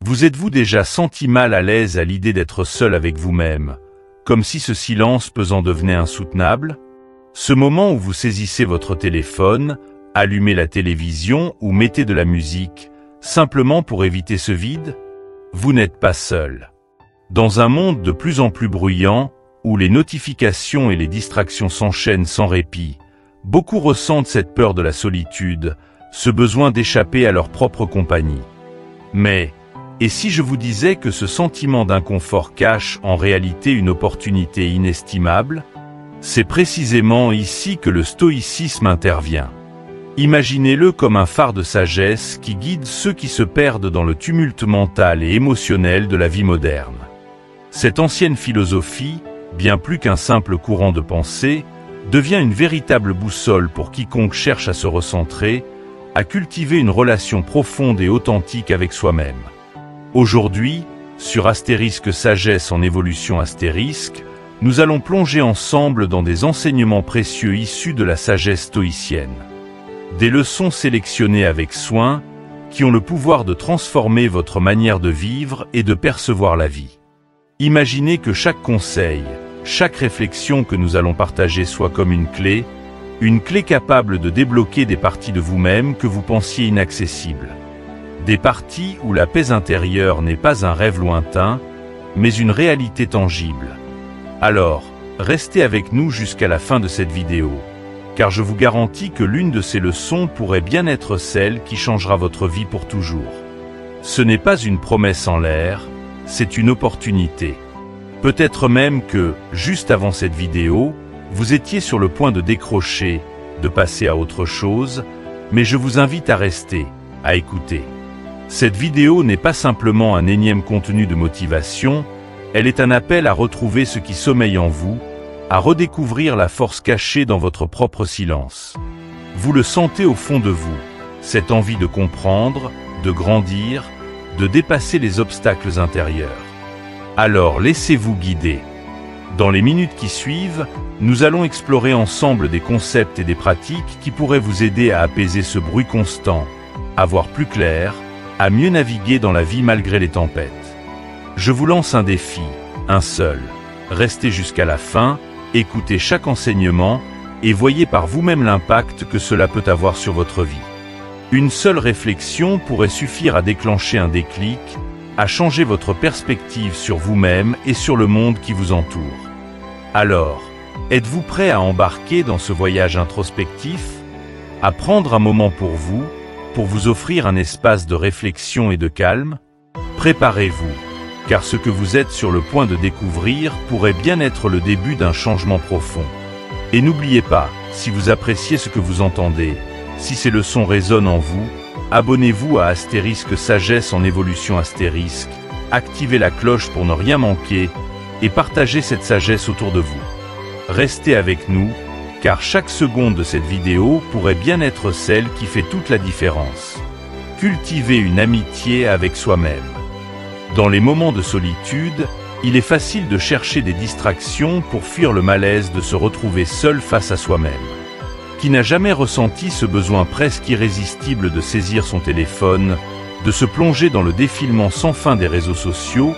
Vous êtes-vous déjà senti mal à l'aise à l'idée d'être seul avec vous-même, comme si ce silence pesant devenait insoutenable? Ce moment où vous saisissez votre téléphone, allumez la télévision ou mettez de la musique, simplement pour éviter ce vide? Vous n'êtes pas seul. Dans un monde de plus en plus bruyant, où les notifications et les distractions s'enchaînent sans répit, beaucoup ressentent cette peur de la solitude, ce besoin d'échapper à leur propre compagnie. Mais, et si je vous disais que ce sentiment d'inconfort cache en réalité une opportunité inestimable? C'est précisément ici que le stoïcisme intervient. Imaginez-le comme un phare de sagesse qui guide ceux qui se perdent dans le tumulte mental et émotionnel de la vie moderne. Cette ancienne philosophie, bien plus qu'un simple courant de pensée, devient une véritable boussole pour quiconque cherche à se recentrer, à cultiver une relation profonde et authentique avec soi-même. Aujourd'hui, sur Astérisque Sagesse en évolution Astérisque, nous allons plonger ensemble dans des enseignements précieux issus de la sagesse stoïcienne. Des leçons sélectionnées avec soin, qui ont le pouvoir de transformer votre manière de vivre et de percevoir la vie. Imaginez que chaque conseil, chaque réflexion que nous allons partager soit comme une clé capable de débloquer des parties de vous-même que vous pensiez inaccessibles. Des parties où la paix intérieure n'est pas un rêve lointain, mais une réalité tangible. Alors, restez avec nous jusqu'à la fin de cette vidéo, car je vous garantis que l'une de ces leçons pourrait bien être celle qui changera votre vie pour toujours. Ce n'est pas une promesse en l'air, c'est une opportunité. Peut-être même que, juste avant cette vidéo, vous étiez sur le point de décrocher, de passer à autre chose, mais je vous invite à rester, à écouter. Cette vidéo n'est pas simplement un énième contenu de motivation, elle est un appel à retrouver ce qui sommeille en vous, à redécouvrir la force cachée dans votre propre silence. Vous le sentez au fond de vous, cette envie de comprendre, de grandir, de dépasser les obstacles intérieurs. Alors laissez-vous guider. Dans les minutes qui suivent, nous allons explorer ensemble des concepts et des pratiques qui pourraient vous aider à apaiser ce bruit constant, à voir plus clair, à mieux naviguer dans la vie malgré les tempêtes. Je vous lance un défi, un seul. Restez jusqu'à la fin, écoutez chaque enseignement et voyez par vous-même l'impact que cela peut avoir sur votre vie. Une seule réflexion pourrait suffire à déclencher un déclic, à changer votre perspective sur vous-même et sur le monde qui vous entoure. Alors, êtes-vous prêt à embarquer dans ce voyage introspectif? À prendre un moment pour vous offrir un espace de réflexion et de calme? Préparez-vous, car ce que vous êtes sur le point de découvrir pourrait bien être le début d'un changement profond. Et n'oubliez pas, si vous appréciez ce que vous entendez, si ces leçons résonnent en vous, abonnez-vous à Astérisque Sagesse en évolution Astérisque, activez la cloche pour ne rien manquer, et partagez cette sagesse autour de vous. Restez avec nous, car chaque seconde de cette vidéo pourrait bien être celle qui fait toute la différence. Cultivez une amitié avec soi-même. Dans les moments de solitude, il est facile de chercher des distractions pour fuir le malaise de se retrouver seul face à soi-même. Qui n'a jamais ressenti ce besoin presque irrésistible de saisir son téléphone, de se plonger dans le défilement sans fin des réseaux sociaux,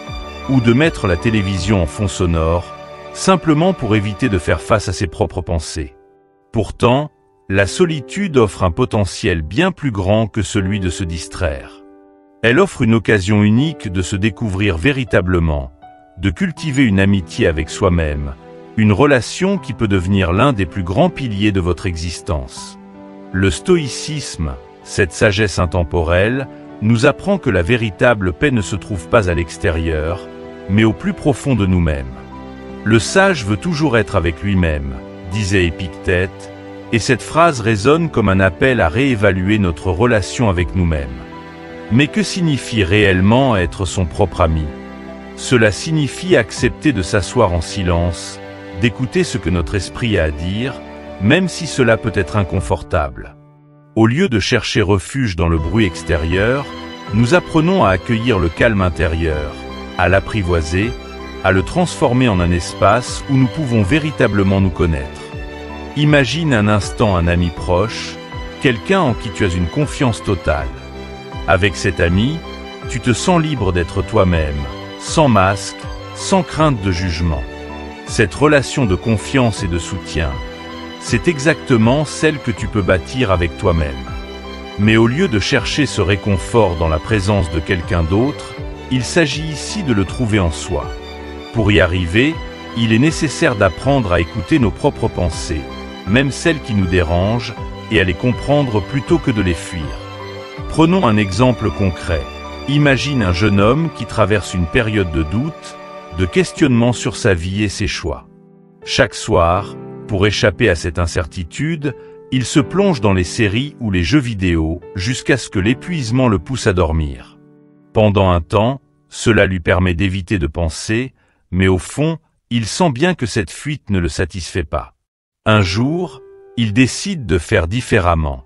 ou de mettre la télévision en fond sonore, simplement pour éviter de faire face à ses propres pensées. Pourtant, la solitude offre un potentiel bien plus grand que celui de se distraire. Elle offre une occasion unique de se découvrir véritablement, de cultiver une amitié avec soi-même, une relation qui peut devenir l'un des plus grands piliers de votre existence. Le stoïcisme, cette sagesse intemporelle, nous apprend que la véritable paix ne se trouve pas à l'extérieur, mais au plus profond de nous-mêmes. Le sage veut toujours être avec lui-même, disait Épictète, et cette phrase résonne comme un appel à réévaluer notre relation avec nous-mêmes. Mais que signifie réellement être son propre ami? Cela signifie accepter de s'asseoir en silence, d'écouter ce que notre esprit a à dire, même si cela peut être inconfortable. Au lieu de chercher refuge dans le bruit extérieur, nous apprenons à accueillir le calme intérieur, à l'apprivoiser, à le transformer en un espace où nous pouvons véritablement nous connaître. Imagine un instant un ami proche, quelqu'un en qui tu as une confiance totale. Avec cet ami, Tu te sens libre d'être toi-même, sans masque, sans crainte de jugement. Cette relation de confiance et de soutien, c'est exactement celle que tu peux bâtir avec toi-même. Mais au lieu de chercher ce réconfort dans la présence de quelqu'un d'autre, il s'agit ici de le trouver en soi. Pour y arriver, il est nécessaire d'apprendre à écouter nos propres pensées, même celles qui nous dérangent, et à les comprendre plutôt que de les fuir. Prenons un exemple concret. Imagine un jeune homme qui traverse une période de doute, de questionnement sur sa vie et ses choix. Chaque soir, pour échapper à cette incertitude, il se plonge dans les séries ou les jeux vidéo jusqu'à ce que l'épuisement le pousse à dormir. Pendant un temps, cela lui permet d'éviter de penser, mais au fond, il sent bien que cette fuite ne le satisfait pas. Un jour, il décide de faire différemment.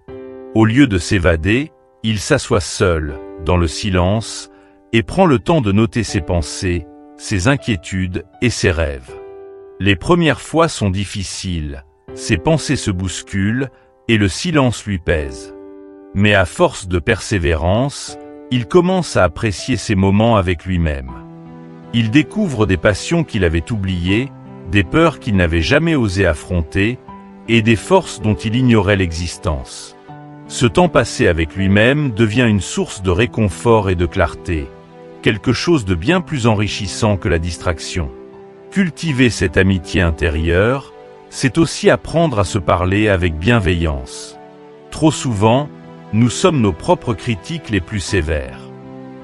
Au lieu de s'évader, il s'assoit seul, dans le silence, et prend le temps de noter ses pensées, ses inquiétudes et ses rêves. Les premières fois sont difficiles, ses pensées se bousculent et le silence lui pèse. Mais à force de persévérance, il commence à apprécier ces moments avec lui-même. Il découvre des passions qu'il avait oubliées, des peurs qu'il n'avait jamais osé affronter, et des forces dont il ignorait l'existence. Ce temps passé avec lui-même devient une source de réconfort et de clarté, quelque chose de bien plus enrichissant que la distraction. Cultiver cette amitié intérieure, c'est aussi apprendre à se parler avec bienveillance. Trop souvent, nous sommes nos propres critiques les plus sévères.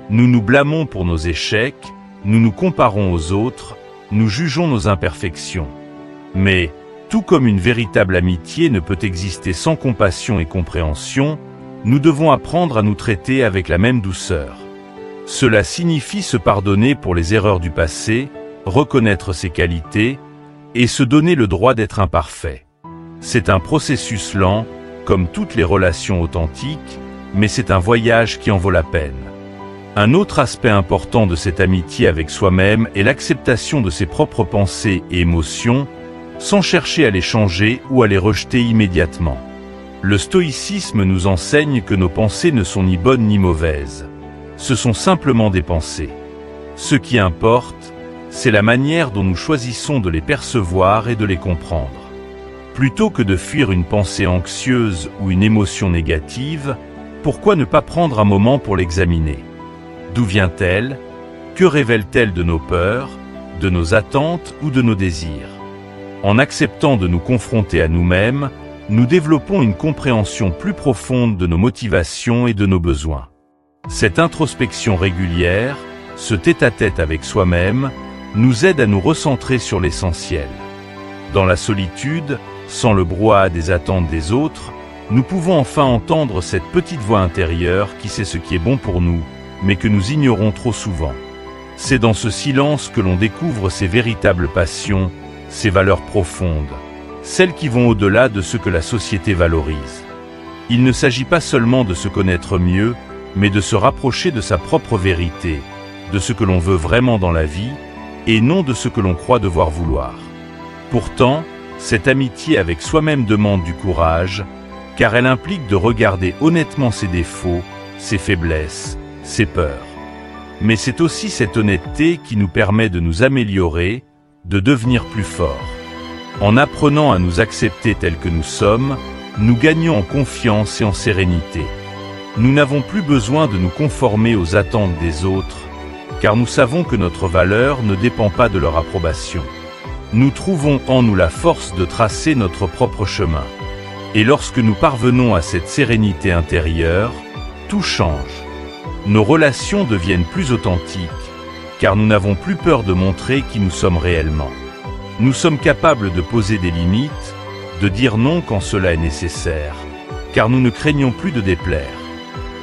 Nous nous blâmons pour nos échecs, nous nous comparons aux autres, nous jugeons nos imperfections. Mais, tout comme une véritable amitié ne peut exister sans compassion et compréhension, nous devons apprendre à nous traiter avec la même douceur. Cela signifie se pardonner pour les erreurs du passé, reconnaître ses qualités, et se donner le droit d'être imparfait. C'est un processus lent, comme toutes les relations authentiques, mais c'est un voyage qui en vaut la peine. Un autre aspect important de cette amitié avec soi-même est l'acceptation de ses propres pensées et émotions, sans chercher à les changer ou à les rejeter immédiatement. Le stoïcisme nous enseigne que nos pensées ne sont ni bonnes ni mauvaises. Ce sont simplement des pensées. Ce qui importe, c'est la manière dont nous choisissons de les percevoir et de les comprendre. Plutôt que de fuir une pensée anxieuse ou une émotion négative, pourquoi ne pas prendre un moment pour l'examiner? D'où vient-elle? Que révèle-t-elle de nos peurs, de nos attentes ou de nos désirs? En acceptant de nous confronter à nous-mêmes, nous développons une compréhension plus profonde de nos motivations et de nos besoins. Cette introspection régulière, ce tête-à-tête avec soi-même, nous aide à nous recentrer sur l'essentiel. Dans la solitude, sans le brouhaha des attentes des autres, nous pouvons enfin entendre cette petite voix intérieure qui sait ce qui est bon pour nous, mais que nous ignorons trop souvent. C'est dans ce silence que l'on découvre ses véritables passions, ses valeurs profondes, celles qui vont au-delà de ce que la société valorise. Il ne s'agit pas seulement de se connaître mieux, mais de se rapprocher de sa propre vérité, de ce que l'on veut vraiment dans la vie, et non de ce que l'on croit devoir vouloir. Pourtant, cette amitié avec soi-même demande du courage, car elle implique de regarder honnêtement ses défauts, ses faiblesses, ses peurs. Mais c'est aussi cette honnêteté qui nous permet de nous améliorer, de devenir plus forts. En apprenant à nous accepter tels que nous sommes, nous gagnons en confiance et en sérénité. Nous n'avons plus besoin de nous conformer aux attentes des autres, car nous savons que notre valeur ne dépend pas de leur approbation. Nous trouvons en nous la force de tracer notre propre chemin. Et lorsque nous parvenons à cette sérénité intérieure, tout change. Nos relations deviennent plus authentiques, car nous n'avons plus peur de montrer qui nous sommes réellement. Nous sommes capables de poser des limites, de dire non quand cela est nécessaire, car nous ne craignons plus de déplaire.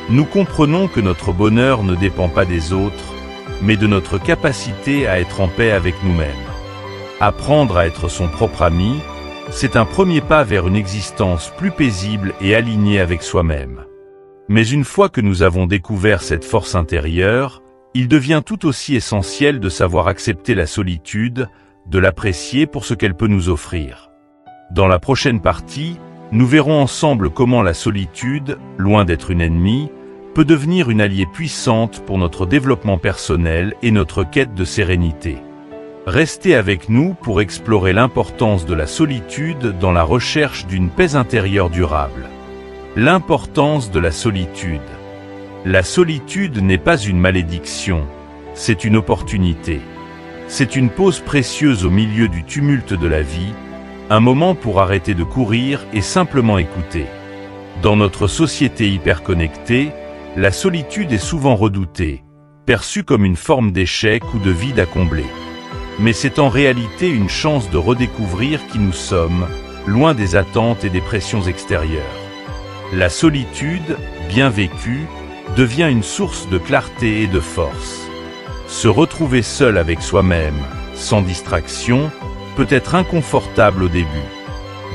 Nous comprenons que notre bonheur ne dépend pas des autres, mais de notre capacité à être en paix avec nous-mêmes. Apprendre à être son propre ami, c'est un premier pas vers une existence plus paisible et alignée avec soi-même. Mais une fois que nous avons découvert cette force intérieure, il devient tout aussi essentiel de savoir accepter la solitude, de l'apprécier pour ce qu'elle peut nous offrir. Dans la prochaine partie, nous verrons ensemble comment la solitude, loin d'être une ennemie, peut devenir une alliée puissante pour notre développement personnel et notre quête de sérénité. Restez avec nous pour explorer l'importance de la solitude dans la recherche d'une paix intérieure durable. L'importance de la solitude. La solitude n'est pas une malédiction, c'est une opportunité. C'est une pause précieuse au milieu du tumulte de la vie, un moment pour arrêter de courir et simplement écouter. Dans notre société hyperconnectée, la solitude est souvent redoutée, perçue comme une forme d'échec ou de vide à combler. Mais c'est en réalité une chance de redécouvrir qui nous sommes, loin des attentes et des pressions extérieures. La solitude, bien vécue, devient une source de clarté et de force. Se retrouver seul avec soi-même, sans distraction, peut être inconfortable au début.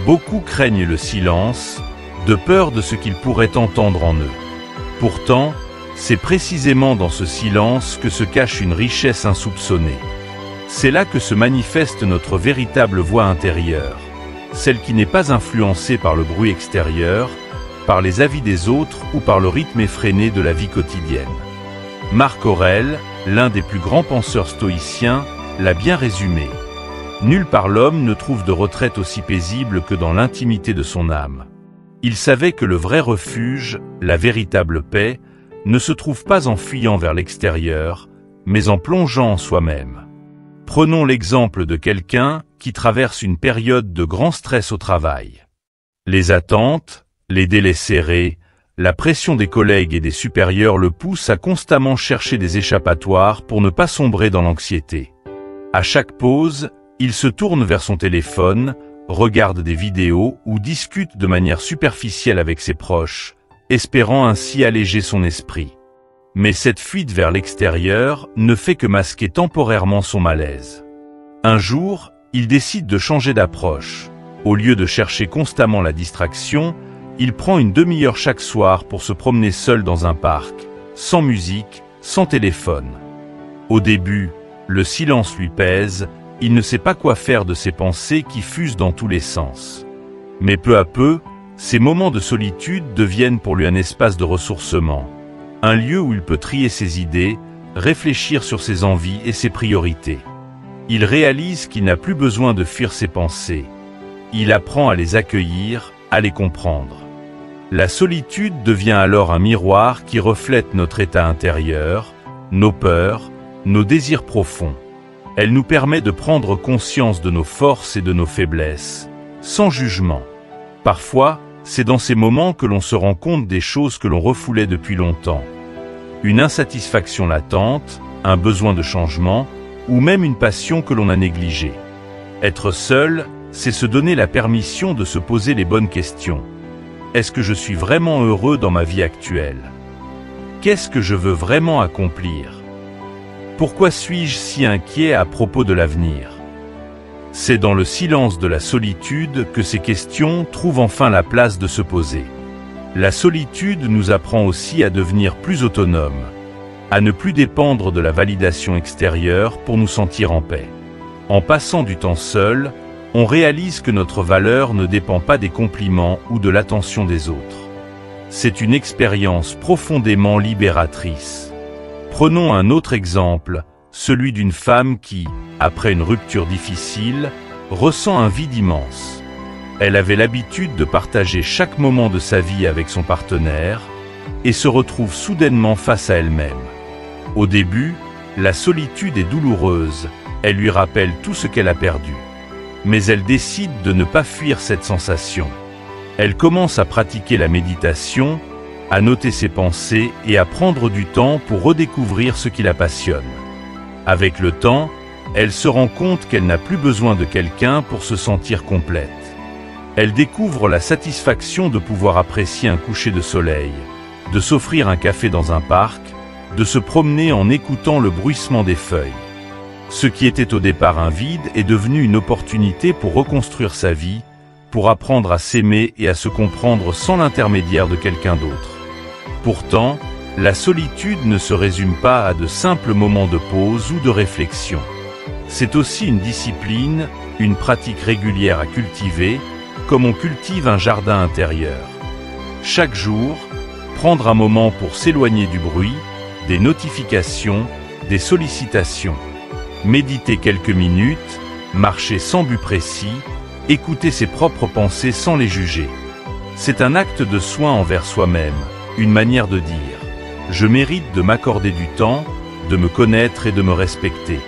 Beaucoup craignent le silence, de peur de ce qu'ils pourraient entendre en eux. Pourtant, c'est précisément dans ce silence que se cache une richesse insoupçonnée. C'est là que se manifeste notre véritable voix intérieure, celle qui n'est pas influencée par le bruit extérieur, par les avis des autres ou par le rythme effréné de la vie quotidienne. Marc Aurèle, l'un des plus grands penseurs stoïciens, l'a bien résumé. Nulle part l'homme ne trouve de retraite aussi paisible que dans l'intimité de son âme. Il savait que le vrai refuge, la véritable paix, ne se trouve pas en fuyant vers l'extérieur, mais en plongeant en soi-même. Prenons l'exemple de quelqu'un qui traverse une période de grand stress au travail. Les attentes, les délais serrés, la pression des collègues et des supérieurs le poussent à constamment chercher des échappatoires pour ne pas sombrer dans l'anxiété. À chaque pause, il se tourne vers son téléphone, regarde des vidéos ou discute de manière superficielle avec ses proches, espérant ainsi alléger son esprit. Mais cette fuite vers l'extérieur ne fait que masquer temporairement son malaise. Un jour, il décide de changer d'approche. Au lieu de chercher constamment la distraction, il prend une demi-heure chaque soir pour se promener seul dans un parc, sans musique, sans téléphone. Au début, le silence lui pèse, il ne sait pas quoi faire de ses pensées qui fusent dans tous les sens. Mais peu à peu, ces moments de solitude deviennent pour lui un espace de ressourcement, un lieu où il peut trier ses idées, réfléchir sur ses envies et ses priorités. Il réalise qu'il n'a plus besoin de fuir ses pensées. Il apprend à les accueillir, à les comprendre. La solitude devient alors un miroir qui reflète notre état intérieur, nos peurs, nos désirs profonds. Elle nous permet de prendre conscience de nos forces et de nos faiblesses, sans jugement. Parfois, c'est dans ces moments que l'on se rend compte des choses que l'on refoulait depuis longtemps. Une insatisfaction latente, un besoin de changement, ou même une passion que l'on a négligée. Être seul, c'est se donner la permission de se poser les bonnes questions. Est-ce que je suis vraiment heureux dans ma vie actuelle? Qu'est-ce que je veux vraiment accomplir? Pourquoi suis-je si inquiet à propos de l'avenir? C'est dans le silence de la solitude que ces questions trouvent enfin la place de se poser. La solitude nous apprend aussi à devenir plus autonomes, à ne plus dépendre de la validation extérieure pour nous sentir en paix. En passant du temps seul, on réalise que notre valeur ne dépend pas des compliments ou de l'attention des autres. C'est une expérience profondément libératrice. Prenons un autre exemple, celui d'une femme qui, après une rupture difficile, ressent un vide immense. Elle avait l'habitude de partager chaque moment de sa vie avec son partenaire et se retrouve soudainement face à elle-même. Au début, la solitude est douloureuse, elle lui rappelle tout ce qu'elle a perdu. Mais elle décide de ne pas fuir cette sensation. Elle commence à pratiquer la méditation, à noter ses pensées et à prendre du temps pour redécouvrir ce qui la passionne. Avec le temps, elle se rend compte qu'elle n'a plus besoin de quelqu'un pour se sentir complète. Elle découvre la satisfaction de pouvoir apprécier un coucher de soleil, de s'offrir un café dans un parc, de se promener en écoutant le bruissement des feuilles. Ce qui était au départ un vide est devenu une opportunité pour reconstruire sa vie, pour apprendre à s'aimer et à se comprendre sans l'intermédiaire de quelqu'un d'autre. Pourtant, la solitude ne se résume pas à de simples moments de pause ou de réflexion. C'est aussi une discipline, une pratique régulière à cultiver, comme on cultive un jardin intérieur. Chaque jour, Prendre un moment pour s'éloigner du bruit, des notifications, des sollicitations. Méditer quelques minutes, marcher sans but précis, écouter ses propres pensées sans les juger. C'est un acte de soin envers soi-même, une manière de dire « Je mérite de m'accorder du temps, de me connaître et de me respecter ».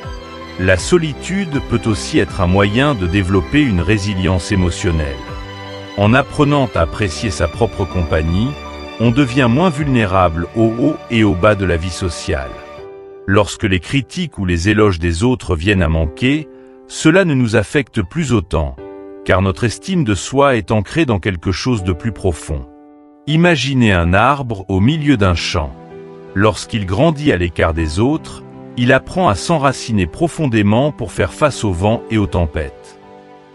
La solitude peut aussi être un moyen de développer une résilience émotionnelle. En apprenant à apprécier sa propre compagnie, on devient moins vulnérable au haut et au bas de la vie sociale. Lorsque les critiques ou les éloges des autres viennent à manquer, cela ne nous affecte plus autant, car notre estime de soi est ancrée dans quelque chose de plus profond. Imaginez un arbre au milieu d'un champ. Lorsqu'il grandit à l'écart des autres, il apprend à s'enraciner profondément pour faire face au vent et aux tempêtes.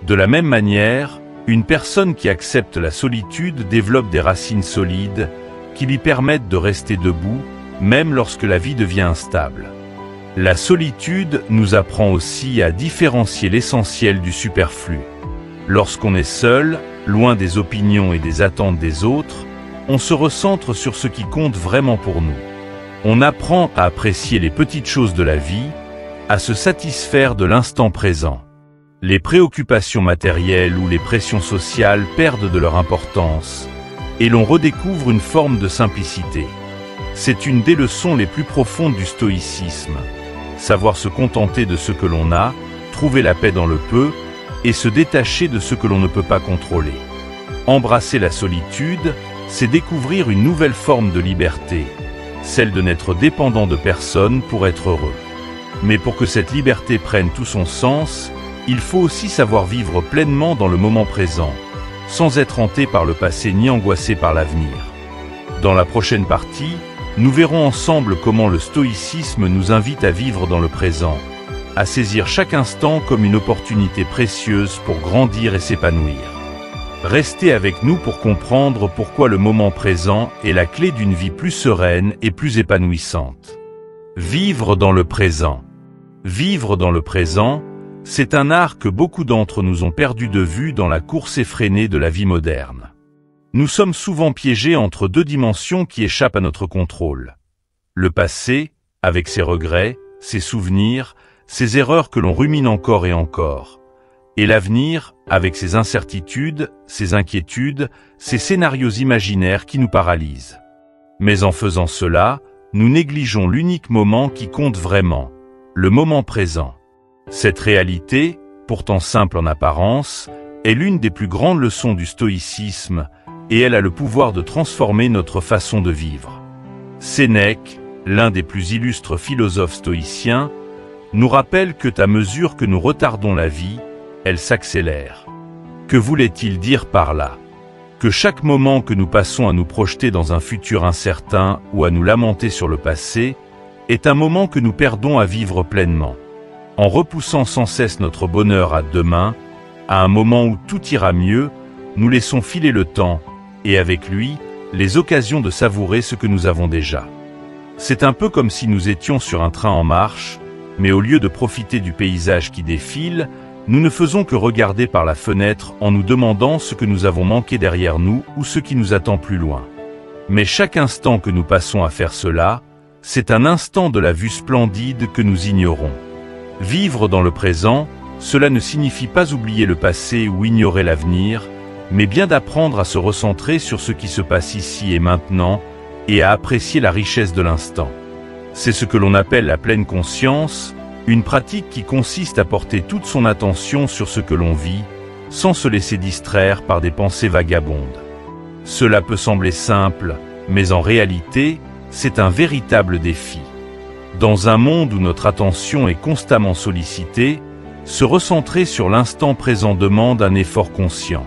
De la même manière, une personne qui accepte la solitude développe des racines solides qui lui permettent de rester debout, même lorsque la vie devient instable. La solitude nous apprend aussi à différencier l'essentiel du superflu. Lorsqu'on est seul, loin des opinions et des attentes des autres, on se recentre sur ce qui compte vraiment pour nous. On apprend à apprécier les petites choses de la vie, à se satisfaire de l'instant présent. Les préoccupations matérielles ou les pressions sociales perdent de leur importance, et l'on redécouvre une forme de simplicité. C'est une des leçons les plus profondes du stoïcisme. Savoir se contenter de ce que l'on a, trouver la paix dans le peu, et se détacher de ce que l'on ne peut pas contrôler. Embrasser la solitude, c'est découvrir une nouvelle forme de liberté, celle de n'être dépendant de personne pour être heureux. Mais pour que cette liberté prenne tout son sens, il faut aussi savoir vivre pleinement dans le moment présent, sans être hanté par le passé ni angoissé par l'avenir. Dans la prochaine partie, nous verrons ensemble comment le stoïcisme nous invite à vivre dans le présent, à saisir chaque instant comme une opportunité précieuse pour grandir et s'épanouir. Restez avec nous pour comprendre pourquoi le moment présent est la clé d'une vie plus sereine et plus épanouissante. Vivre dans le présent. Vivre dans le présent, c'est un art que beaucoup d'entre nous ont perdu de vue dans la course effrénée de la vie moderne. Nous sommes souvent piégés entre deux dimensions qui échappent à notre contrôle. Le passé, avec ses regrets, ses souvenirs, ses erreurs que l'on rumine encore et encore. Et l'avenir, avec ses incertitudes, ses inquiétudes, ses scénarios imaginaires qui nous paralysent. Mais en faisant cela, nous négligeons l'unique moment qui compte vraiment, le moment présent. Cette réalité, pourtant simple en apparence, est l'une des plus grandes leçons du stoïcisme, et elle a le pouvoir de transformer notre façon de vivre. Sénèque, l'un des plus illustres philosophes stoïciens, nous rappelle que à mesure que nous retardons la vie, elle s'accélère. Que voulait-il dire par là? Que chaque moment que nous passons à nous projeter dans un futur incertain ou à nous lamenter sur le passé, est un moment que nous perdons à vivre pleinement. En repoussant sans cesse notre bonheur à demain, à un moment où tout ira mieux, nous laissons filer le temps, et avec lui, les occasions de savourer ce que nous avons déjà. C'est un peu comme si nous étions sur un train en marche, mais au lieu de profiter du paysage qui défile, nous ne faisons que regarder par la fenêtre en nous demandant ce que nous avons manqué derrière nous ou ce qui nous attend plus loin. Mais chaque instant que nous passons à faire cela, c'est un instant de la vue splendide que nous ignorons. Vivre dans le présent, cela ne signifie pas oublier le passé ou ignorer l'avenir, mais bien d'apprendre à se recentrer sur ce qui se passe ici et maintenant, et à apprécier la richesse de l'instant. C'est ce que l'on appelle la pleine conscience, une pratique qui consiste à porter toute son attention sur ce que l'on vit, sans se laisser distraire par des pensées vagabondes. Cela peut sembler simple, mais en réalité, c'est un véritable défi. Dans un monde où notre attention est constamment sollicitée, se recentrer sur l'instant présent demande un effort conscient.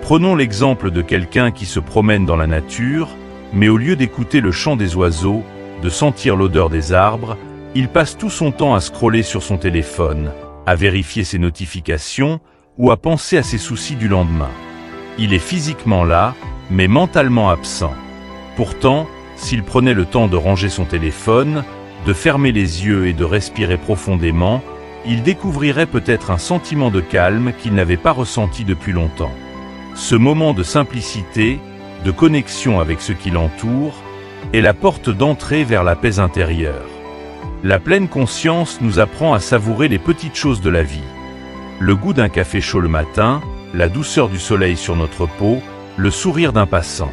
Prenons l'exemple de quelqu'un qui se promène dans la nature, mais au lieu d'écouter le chant des oiseaux, de sentir l'odeur des arbres, il passe tout son temps à scroller sur son téléphone, à vérifier ses notifications ou à penser à ses soucis du lendemain. Il est physiquement là, mais mentalement absent. Pourtant, s'il prenait le temps de ranger son téléphone, de fermer les yeux et de respirer profondément, il découvrirait peut-être un sentiment de calme qu'il n'avait pas ressenti depuis longtemps. Ce moment de simplicité, de connexion avec ce qui l'entoure, est la porte d'entrée vers la paix intérieure. La pleine conscience nous apprend à savourer les petites choses de la vie. Le goût d'un café chaud le matin, la douceur du soleil sur notre peau, le sourire d'un passant.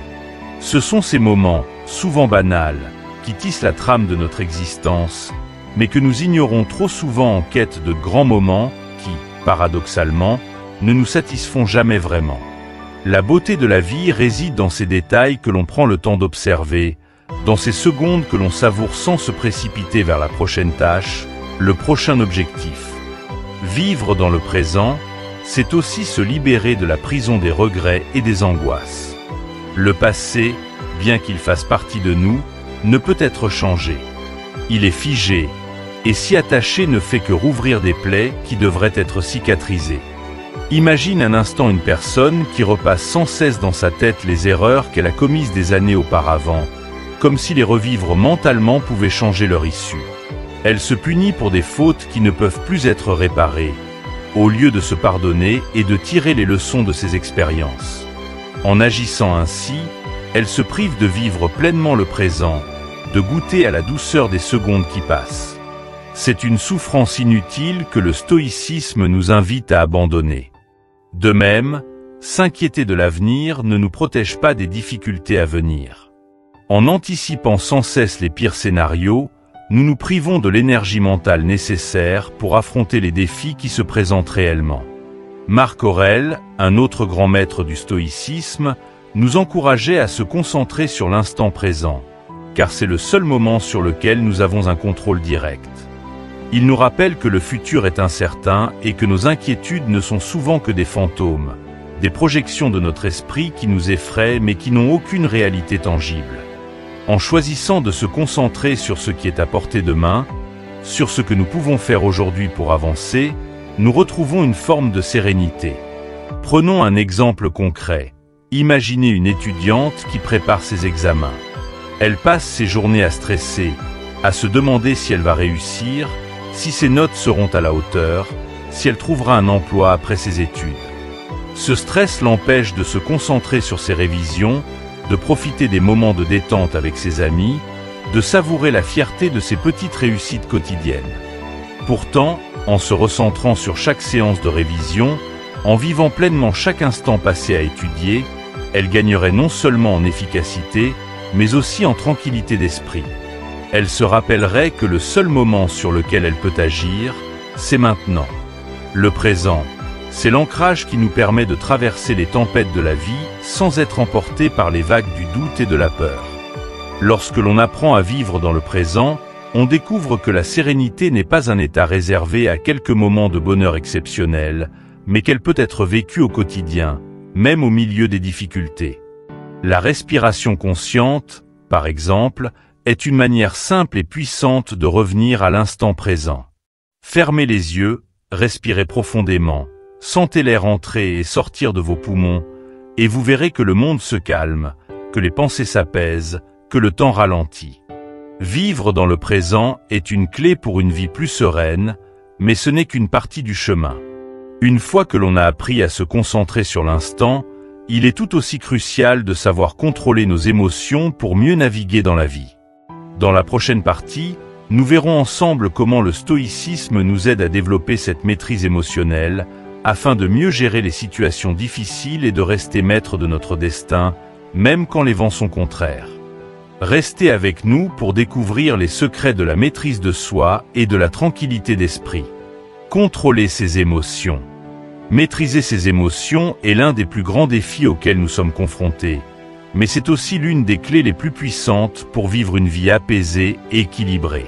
Ce sont ces moments, souvent banals, qui tissent la trame de notre existence, mais que nous ignorons trop souvent en quête de grands moments qui, paradoxalement, ne nous satisfont jamais vraiment. La beauté de la vie réside dans ces détails que l'on prend le temps d'observer, dans ces secondes que l'on savoure sans se précipiter vers la prochaine tâche, le prochain objectif. Vivre dans le présent, c'est aussi se libérer de la prison des regrets et des angoisses. Le passé, bien qu'il fasse partie de nous, ne peut être changé. Il est figé, et s'y attacher ne fait que rouvrir des plaies qui devraient être cicatrisées. Imagine un instant une personne qui repasse sans cesse dans sa tête les erreurs qu'elle a commises des années auparavant, comme si les revivre mentalement pouvait changer leur issue. Elle se punit pour des fautes qui ne peuvent plus être réparées, au lieu de se pardonner et de tirer les leçons de ses expériences. En agissant ainsi, elle se prive de vivre pleinement le présent, de goûter à la douceur des secondes qui passent. C'est une souffrance inutile que le stoïcisme nous invite à abandonner. De même, s'inquiéter de l'avenir ne nous protège pas des difficultés à venir. En anticipant sans cesse les pires scénarios, nous nous privons de l'énergie mentale nécessaire pour affronter les défis qui se présentent réellement. Marc Aurèle, un autre grand maître du stoïcisme, nous encourageait à se concentrer sur l'instant présent, car c'est le seul moment sur lequel nous avons un contrôle direct. Il nous rappelle que le futur est incertain et que nos inquiétudes ne sont souvent que des fantômes, des projections de notre esprit qui nous effraient mais qui n'ont aucune réalité tangible. En choisissant de se concentrer sur ce qui est à portée de main, sur ce que nous pouvons faire aujourd'hui pour avancer, nous retrouvons une forme de sérénité. Prenons un exemple concret. Imaginez une étudiante qui prépare ses examens. Elle passe ses journées à stresser, à se demander si elle va réussir, si ses notes seront à la hauteur, si elle trouvera un emploi après ses études. Ce stress l'empêche de se concentrer sur ses révisions, de profiter des moments de détente avec ses amis, de savourer la fierté de ses petites réussites quotidiennes. Pourtant, en se recentrant sur chaque séance de révision, en vivant pleinement chaque instant passé à étudier, elle gagnerait non seulement en efficacité, mais aussi en tranquillité d'esprit. Elle se rappellerait que le seul moment sur lequel elle peut agir, c'est maintenant. Le présent, c'est l'ancrage qui nous permet de traverser les tempêtes de la vie sans être emporté par les vagues du doute et de la peur. Lorsque l'on apprend à vivre dans le présent, on découvre que la sérénité n'est pas un état réservé à quelques moments de bonheur exceptionnels, mais qu'elle peut être vécue au quotidien, même au milieu des difficultés. La respiration consciente, par exemple, est une manière simple et puissante de revenir à l'instant présent. Fermez les yeux, respirez profondément, sentez l'air entrer et sortir de vos poumons, et vous verrez que le monde se calme, que les pensées s'apaisent, que le temps ralentit. Vivre dans le présent est une clé pour une vie plus sereine, mais ce n'est qu'une partie du chemin. Une fois que l'on a appris à se concentrer sur l'instant, il est tout aussi crucial de savoir contrôler nos émotions pour mieux naviguer dans la vie. Dans la prochaine partie, nous verrons ensemble comment le stoïcisme nous aide à développer cette maîtrise émotionnelle, afin de mieux gérer les situations difficiles et de rester maître de notre destin, même quand les vents sont contraires. Restez avec nous pour découvrir les secrets de la maîtrise de soi et de la tranquillité d'esprit. Contrôler ses émotions. Maîtriser ses émotions est l'un des plus grands défis auxquels nous sommes confrontés, mais c'est aussi l'une des clés les plus puissantes pour vivre une vie apaisée et équilibrée.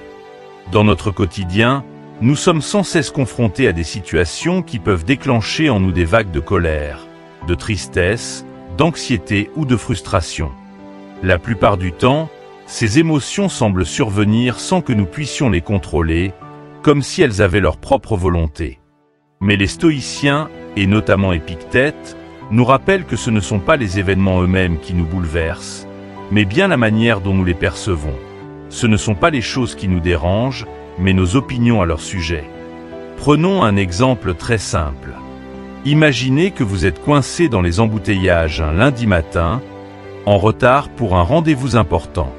Dans notre quotidien, nous sommes sans cesse confrontés à des situations qui peuvent déclencher en nous des vagues de colère, de tristesse, d'anxiété ou de frustration. La plupart du temps, ces émotions semblent survenir sans que nous puissions les contrôler, comme si elles avaient leur propre volonté. Mais les stoïciens, et notamment Épictète, nous rappellent que ce ne sont pas les événements eux-mêmes qui nous bouleversent, mais bien la manière dont nous les percevons. Ce ne sont pas les choses qui nous dérangent, mais nos opinions à leur sujet. Prenons un exemple très simple. Imaginez que vous êtes coincé dans les embouteillages un lundi matin, en retard pour un rendez-vous important.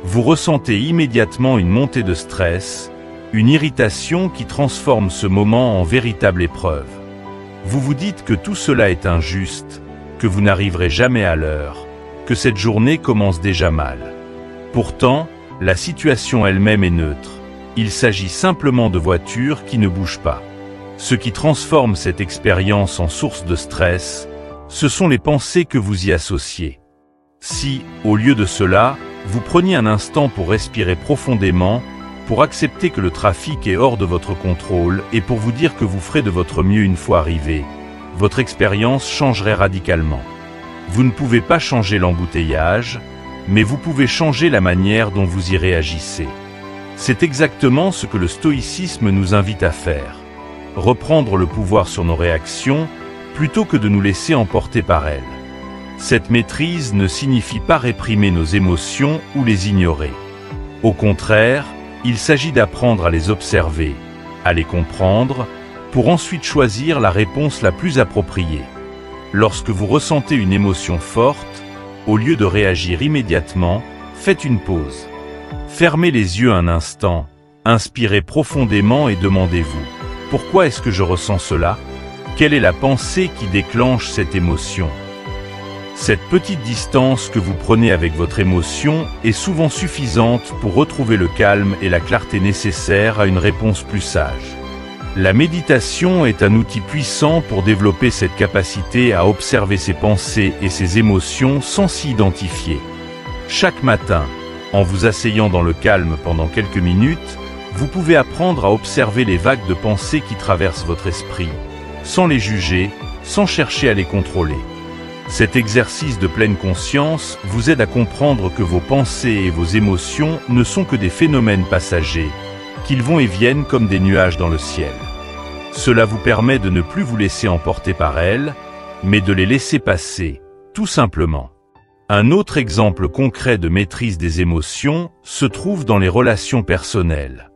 Vous ressentez immédiatement une montée de stress, une irritation qui transforme ce moment en véritable épreuve. Vous vous dites que tout cela est injuste, que vous n'arriverez jamais à l'heure, que cette journée commence déjà mal. Pourtant, la situation elle-même est neutre. Il s'agit simplement de voitures qui ne bougent pas. Ce qui transforme cette expérience en source de stress, ce sont les pensées que vous y associez. Si, au lieu de cela, vous preniez un instant pour respirer profondément, pour accepter que le trafic est hors de votre contrôle et pour vous dire que vous ferez de votre mieux une fois arrivé, votre expérience changerait radicalement. Vous ne pouvez pas changer l'embouteillage, mais vous pouvez changer la manière dont vous y réagissez. C'est exactement ce que le stoïcisme nous invite à faire. Reprendre le pouvoir sur nos réactions, plutôt que de nous laisser emporter par elles. Cette maîtrise ne signifie pas réprimer nos émotions ou les ignorer. Au contraire, il s'agit d'apprendre à les observer, à les comprendre, pour ensuite choisir la réponse la plus appropriée. Lorsque vous ressentez une émotion forte, au lieu de réagir immédiatement, faites une pause. Fermez les yeux un instant, inspirez profondément et demandez-vous « Pourquoi est-ce que je ressens cela ? Quelle est la pensée qui déclenche cette émotion ?» Cette petite distance que vous prenez avec votre émotion est souvent suffisante pour retrouver le calme et la clarté nécessaires à une réponse plus sage. La méditation est un outil puissant pour développer cette capacité à observer ses pensées et ses émotions sans s'y identifier. Chaque matin, en vous asseyant dans le calme pendant quelques minutes, vous pouvez apprendre à observer les vagues de pensées qui traversent votre esprit, sans les juger, sans chercher à les contrôler. Cet exercice de pleine conscience vous aide à comprendre que vos pensées et vos émotions ne sont que des phénomènes passagers, qu'ils vont et viennent comme des nuages dans le ciel. Cela vous permet de ne plus vous laisser emporter par elles, mais de les laisser passer, tout simplement. Un autre exemple concret de maîtrise des émotions se trouve dans les relations personnelles.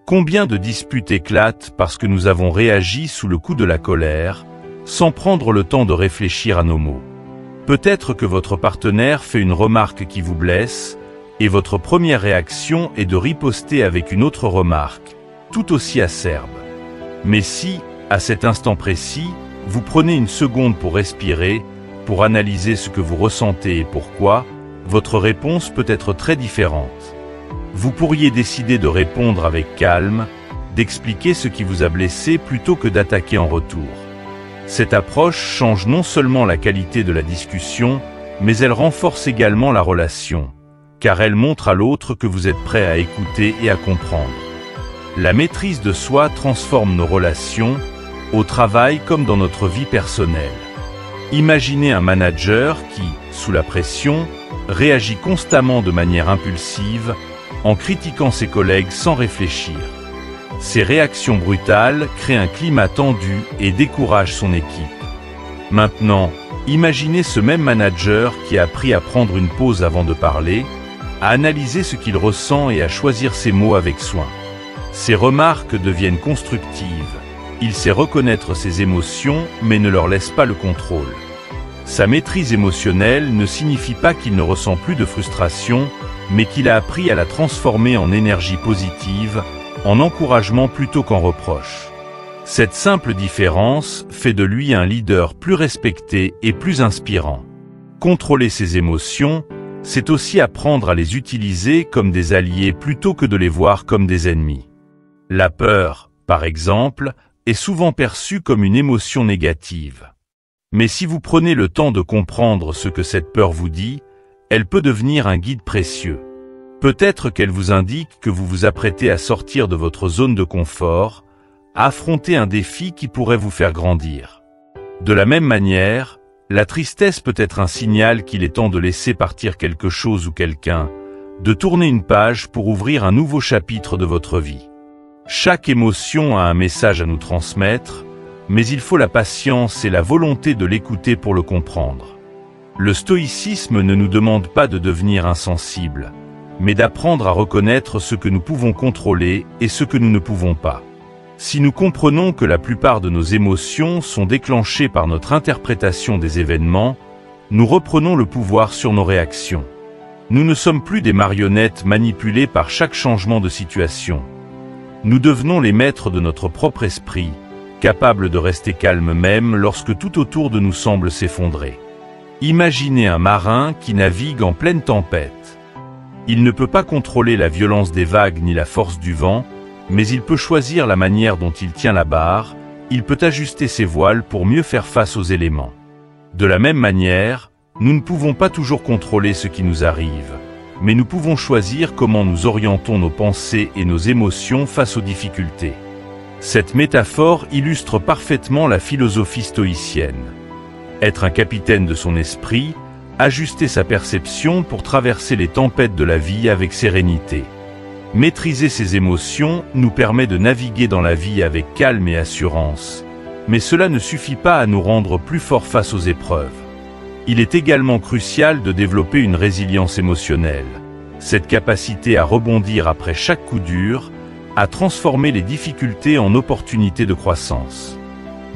Combien de disputes éclatent parce que nous avons réagi sous le coup de la colère, sans prendre le temps de réfléchir à nos mots. Peut-être que votre partenaire fait une remarque qui vous blesse, et votre première réaction est de riposter avec une autre remarque, tout aussi acerbe. Mais si, à cet instant précis, vous prenez une seconde pour respirer, pour analyser ce que vous ressentez et pourquoi, votre réponse peut être très différente. Vous pourriez décider de répondre avec calme, d'expliquer ce qui vous a blessé plutôt que d'attaquer en retour. Cette approche change non seulement la qualité de la discussion, mais elle renforce également la relation, car elle montre à l'autre que vous êtes prêt à écouter et à comprendre. La maîtrise de soi transforme nos relations, au travail comme dans notre vie personnelle. Imaginez un manager qui, sous la pression, réagit constamment de manière impulsive, en critiquant ses collègues sans réfléchir. Ces réactions brutales créent un climat tendu et découragent son équipe. Maintenant, imaginez ce même manager qui a appris à prendre une pause avant de parler, à analyser ce qu'il ressent et à choisir ses mots avec soin. Ses remarques deviennent constructives. Il sait reconnaître ses émotions, mais ne leur laisse pas le contrôle. Sa maîtrise émotionnelle ne signifie pas qu'il ne ressent plus de frustration, mais qu'il a appris à la transformer en énergie positive, en encouragement plutôt qu'en reproche. Cette simple différence fait de lui un leader plus respecté et plus inspirant. Contrôler ses émotions, c'est aussi apprendre à les utiliser comme des alliés plutôt que de les voir comme des ennemis. La peur, par exemple, est souvent perçue comme une émotion négative. Mais si vous prenez le temps de comprendre ce que cette peur vous dit, elle peut devenir un guide précieux. Peut-être qu'elle vous indique que vous vous apprêtez à sortir de votre zone de confort, à affronter un défi qui pourrait vous faire grandir. De la même manière, la tristesse peut être un signal qu'il est temps de laisser partir quelque chose ou quelqu'un, de tourner une page pour ouvrir un nouveau chapitre de votre vie. Chaque émotion a un message à nous transmettre, mais il faut la patience et la volonté de l'écouter pour le comprendre. Le stoïcisme ne nous demande pas de devenir insensibles, mais d'apprendre à reconnaître ce que nous pouvons contrôler et ce que nous ne pouvons pas. Si nous comprenons que la plupart de nos émotions sont déclenchées par notre interprétation des événements, nous reprenons le pouvoir sur nos réactions. Nous ne sommes plus des marionnettes manipulées par chaque changement de situation. Nous devenons les maîtres de notre propre esprit, capables de rester calmes même lorsque tout autour de nous semble s'effondrer. Imaginez un marin qui navigue en pleine tempête. Il ne peut pas contrôler la violence des vagues ni la force du vent, mais il peut choisir la manière dont il tient la barre, il peut ajuster ses voiles pour mieux faire face aux éléments. De la même manière, nous ne pouvons pas toujours contrôler ce qui nous arrive, mais nous pouvons choisir comment nous orientons nos pensées et nos émotions face aux difficultés. Cette métaphore illustre parfaitement la philosophie stoïcienne. Être un capitaine de son esprit, ajuster sa perception pour traverser les tempêtes de la vie avec sérénité. Maîtriser ses émotions nous permet de naviguer dans la vie avec calme et assurance, mais cela ne suffit pas à nous rendre plus forts face aux épreuves. Il est également crucial de développer une résilience émotionnelle, cette capacité à rebondir après chaque coup dur, à transformer les difficultés en opportunités de croissance.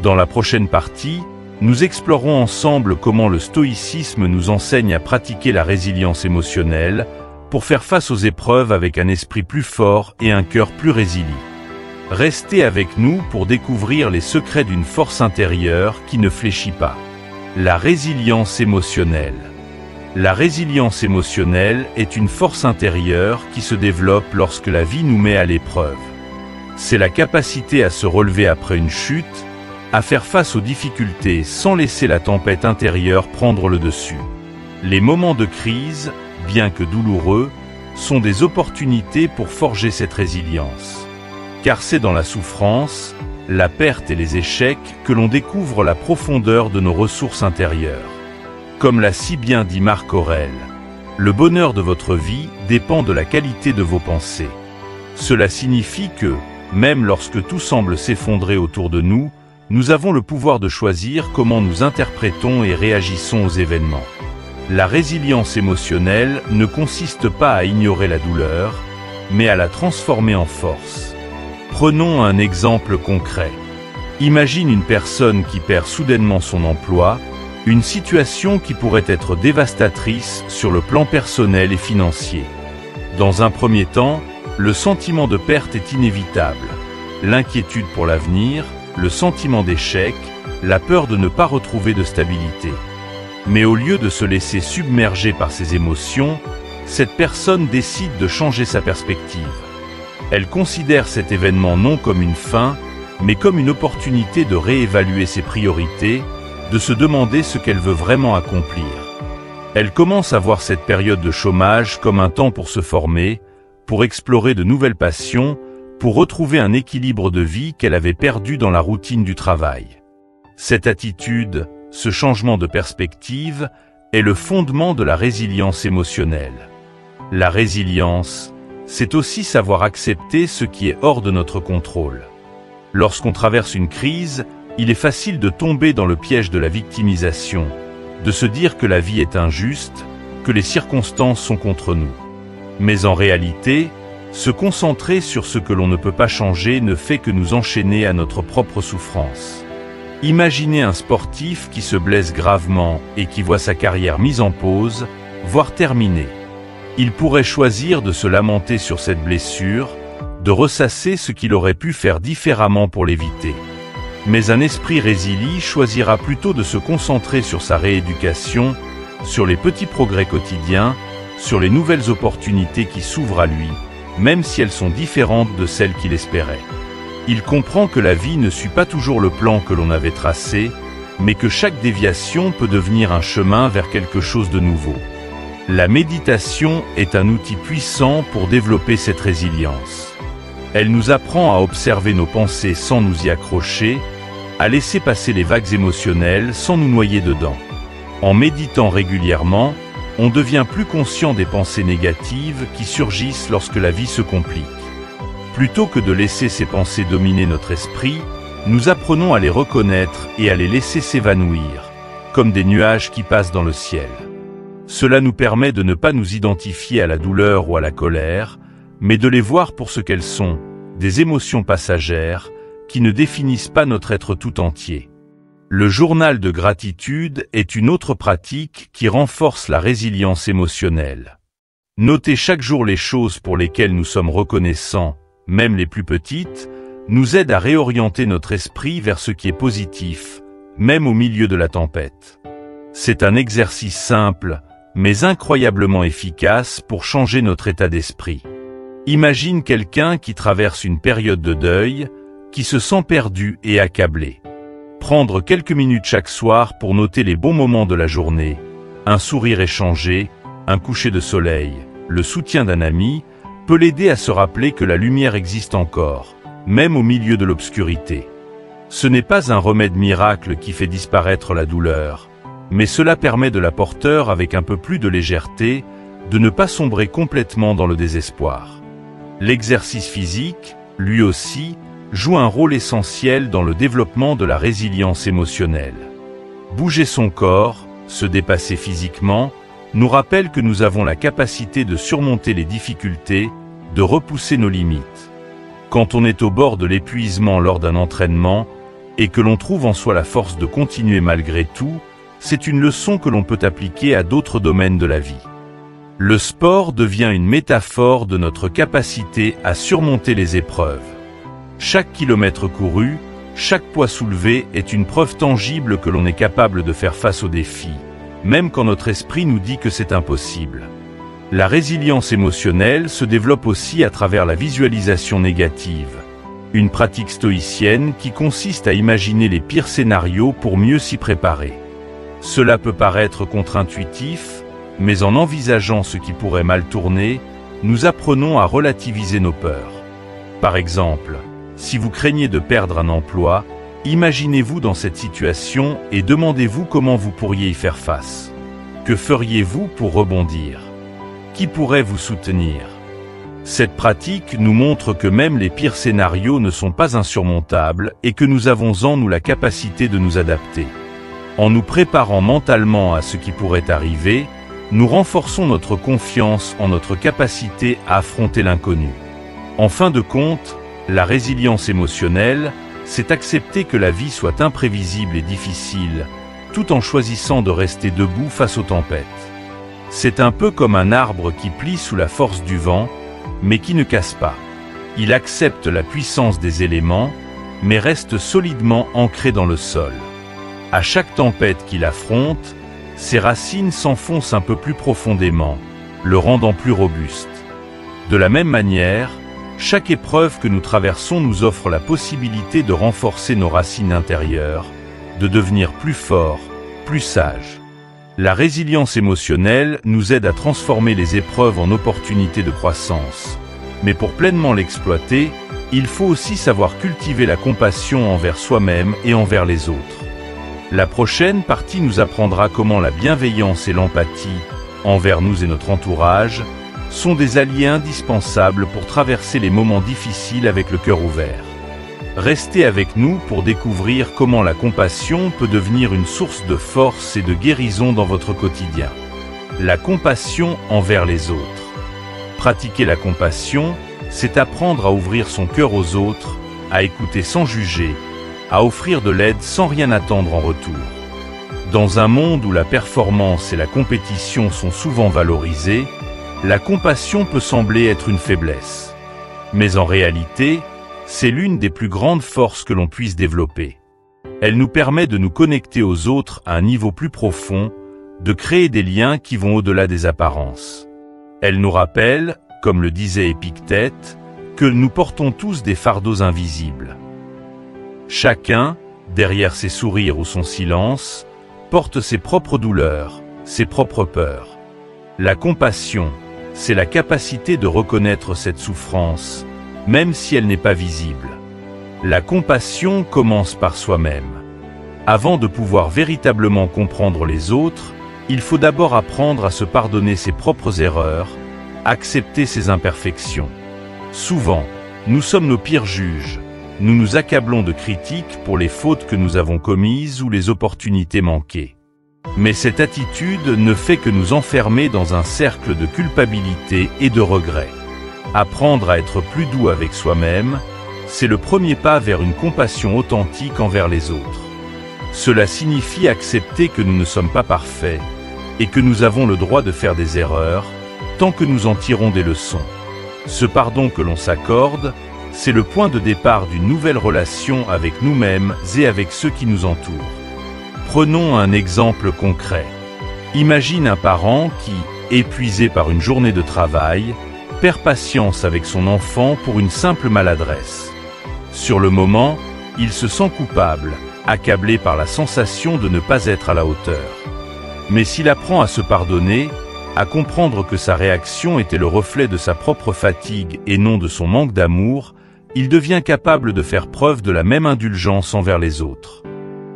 Dans la prochaine partie, nous explorons ensemble comment le stoïcisme nous enseigne à pratiquer la résilience émotionnelle pour faire face aux épreuves avec un esprit plus fort et un cœur plus résilient. Restez avec nous pour découvrir les secrets d'une force intérieure qui ne fléchit pas. La résilience émotionnelle. La résilience émotionnelle est une force intérieure qui se développe lorsque la vie nous met à l'épreuve. C'est la capacité à se relever après une chute, à faire face aux difficultés sans laisser la tempête intérieure prendre le dessus. Les moments de crise, bien que douloureux, sont des opportunités pour forger cette résilience. Car c'est dans la souffrance, la perte et les échecs que l'on découvre la profondeur de nos ressources intérieures. Comme l'a si bien dit Marc Aurèle, le bonheur de votre vie dépend de la qualité de vos pensées. Cela signifie que, même lorsque tout semble s'effondrer autour de nous, nous avons le pouvoir de choisir comment nous interprétons et réagissons aux événements. La résilience émotionnelle ne consiste pas à ignorer la douleur, mais à la transformer en force. Prenons un exemple concret. Imagine une personne qui perd soudainement son emploi, une situation qui pourrait être dévastatrice sur le plan personnel et financier. Dans un premier temps, le sentiment de perte est inévitable. L'inquiétude pour l'avenir, le sentiment d'échec, la peur de ne pas retrouver de stabilité. Mais au lieu de se laisser submerger par ses émotions, cette personne décide de changer sa perspective. Elle considère cet événement non comme une fin, mais comme une opportunité de réévaluer ses priorités, de se demander ce qu'elle veut vraiment accomplir. Elle commence à voir cette période de chômage comme un temps pour se former, pour explorer de nouvelles passions, pour retrouver un équilibre de vie qu'elle avait perdu dans la routine du travail. Cette attitude, ce changement de perspective, est le fondement de la résilience émotionnelle. La résilience, c'est aussi savoir accepter ce qui est hors de notre contrôle. Lorsqu'on traverse une crise, il est facile de tomber dans le piège de la victimisation, de se dire que la vie est injuste, que les circonstances sont contre nous. Mais en réalité, se concentrer sur ce que l'on ne peut pas changer ne fait que nous enchaîner à notre propre souffrance. Imaginez un sportif qui se blesse gravement et qui voit sa carrière mise en pause, voire terminée. Il pourrait choisir de se lamenter sur cette blessure, de ressasser ce qu'il aurait pu faire différemment pour l'éviter. Mais un esprit résilient choisira plutôt de se concentrer sur sa rééducation, sur les petits progrès quotidiens, sur les nouvelles opportunités qui s'ouvrent à lui, même si elles sont différentes de celles qu'il espérait. Il comprend que la vie ne suit pas toujours le plan que l'on avait tracé, mais que chaque déviation peut devenir un chemin vers quelque chose de nouveau. La méditation est un outil puissant pour développer cette résilience. Elle nous apprend à observer nos pensées sans nous y accrocher, à laisser passer les vagues émotionnelles sans nous noyer dedans. En méditant régulièrement, on devient plus conscient des pensées négatives qui surgissent lorsque la vie se complique. Plutôt que de laisser ces pensées dominer notre esprit, nous apprenons à les reconnaître et à les laisser s'évanouir, comme des nuages qui passent dans le ciel. Cela nous permet de ne pas nous identifier à la douleur ou à la colère, mais de les voir pour ce qu'elles sont, des émotions passagères, qui ne définissent pas notre être tout entier. Le journal de gratitude est une autre pratique qui renforce la résilience émotionnelle. Noter chaque jour les choses pour lesquelles nous sommes reconnaissants, même les plus petites, nous aide à réorienter notre esprit vers ce qui est positif, même au milieu de la tempête. C'est un exercice simple, mais incroyablement efficace pour changer notre état d'esprit. Imagine quelqu'un qui traverse une période de deuil, qui se sent perdu et accablé. Prendre quelques minutes chaque soir pour noter les bons moments de la journée, un sourire échangé, un coucher de soleil, le soutien d'un ami, peut l'aider à se rappeler que la lumière existe encore, même au milieu de l'obscurité. Ce n'est pas un remède miracle qui fait disparaître la douleur, mais cela permet de la porter avec un peu plus de légèreté, de ne pas sombrer complètement dans le désespoir. L'exercice physique, lui aussi, joue un rôle essentiel dans le développement de la résilience émotionnelle. Bouger son corps, se dépasser physiquement, nous rappelle que nous avons la capacité de surmonter les difficultés, de repousser nos limites. Quand on est au bord de l'épuisement lors d'un entraînement, et que l'on trouve en soi la force de continuer malgré tout, c'est une leçon que l'on peut appliquer à d'autres domaines de la vie. Le sport devient une métaphore de notre capacité à surmonter les épreuves. Chaque kilomètre couru, chaque poids soulevé est une preuve tangible que l'on est capable de faire face aux défis, même quand notre esprit nous dit que c'est impossible. La résilience émotionnelle se développe aussi à travers la visualisation négative, une pratique stoïcienne qui consiste à imaginer les pires scénarios pour mieux s'y préparer. Cela peut paraître contre-intuitif, mais en envisageant ce qui pourrait mal tourner, nous apprenons à relativiser nos peurs. Par exemple, si vous craignez de perdre un emploi, imaginez-vous dans cette situation et demandez-vous comment vous pourriez y faire face. Que feriez-vous pour rebondir? Qui pourrait vous soutenir? Cette pratique nous montre que même les pires scénarios ne sont pas insurmontables et que nous avons en nous la capacité de nous adapter. En nous préparant mentalement à ce qui pourrait arriver, nous renforçons notre confiance en notre capacité à affronter l'inconnu. En fin de compte, la résilience émotionnelle, c'est accepter que la vie soit imprévisible et difficile, tout en choisissant de rester debout face aux tempêtes. C'est un peu comme un arbre qui plie sous la force du vent, mais qui ne casse pas. Il accepte la puissance des éléments, mais reste solidement ancré dans le sol. À chaque tempête qu'il affronte, ses racines s'enfoncent un peu plus profondément, le rendant plus robuste. De la même manière, chaque épreuve que nous traversons nous offre la possibilité de renforcer nos racines intérieures, de devenir plus forts, plus sages. La résilience émotionnelle nous aide à transformer les épreuves en opportunités de croissance. Mais pour pleinement l'exploiter, il faut aussi savoir cultiver la compassion envers soi-même et envers les autres. La prochaine partie nous apprendra comment la bienveillance et l'empathie, envers nous et notre entourage, sont des alliés indispensables pour traverser les moments difficiles avec le cœur ouvert. Restez avec nous pour découvrir comment la compassion peut devenir une source de force et de guérison dans votre quotidien. La compassion envers les autres. Pratiquer la compassion, c'est apprendre à ouvrir son cœur aux autres, à écouter sans juger, à offrir de l'aide sans rien attendre en retour. Dans un monde où la performance et la compétition sont souvent valorisées, la compassion peut sembler être une faiblesse. Mais en réalité, c'est l'une des plus grandes forces que l'on puisse développer. Elle nous permet de nous connecter aux autres à un niveau plus profond, de créer des liens qui vont au-delà des apparences. Elle nous rappelle, comme le disait Épictète, que nous portons tous des fardeaux invisibles. Chacun, derrière ses sourires ou son silence, porte ses propres douleurs, ses propres peurs. La compassion, c'est la capacité de reconnaître cette souffrance, même si elle n'est pas visible. La compassion commence par soi-même. Avant de pouvoir véritablement comprendre les autres, il faut d'abord apprendre à se pardonner ses propres erreurs, accepter ses imperfections. Souvent, nous sommes nos pires juges. Nous nous accablons de critiques pour les fautes que nous avons commises ou les opportunités manquées. Mais cette attitude ne fait que nous enfermer dans un cercle de culpabilité et de regret. Apprendre à être plus doux avec soi-même, c'est le premier pas vers une compassion authentique envers les autres. Cela signifie accepter que nous ne sommes pas parfaits et que nous avons le droit de faire des erreurs, tant que nous en tirons des leçons. Ce pardon que l'on s'accorde, c'est le point de départ d'une nouvelle relation avec nous-mêmes et avec ceux qui nous entourent. Prenons un exemple concret. Imagine un parent qui, épuisé par une journée de travail, perd patience avec son enfant pour une simple maladresse. Sur le moment, il se sent coupable, accablé par la sensation de ne pas être à la hauteur. Mais s'il apprend à se pardonner, à comprendre que sa réaction était le reflet de sa propre fatigue et non de son manque d'amour, il devient capable de faire preuve de la même indulgence envers les autres.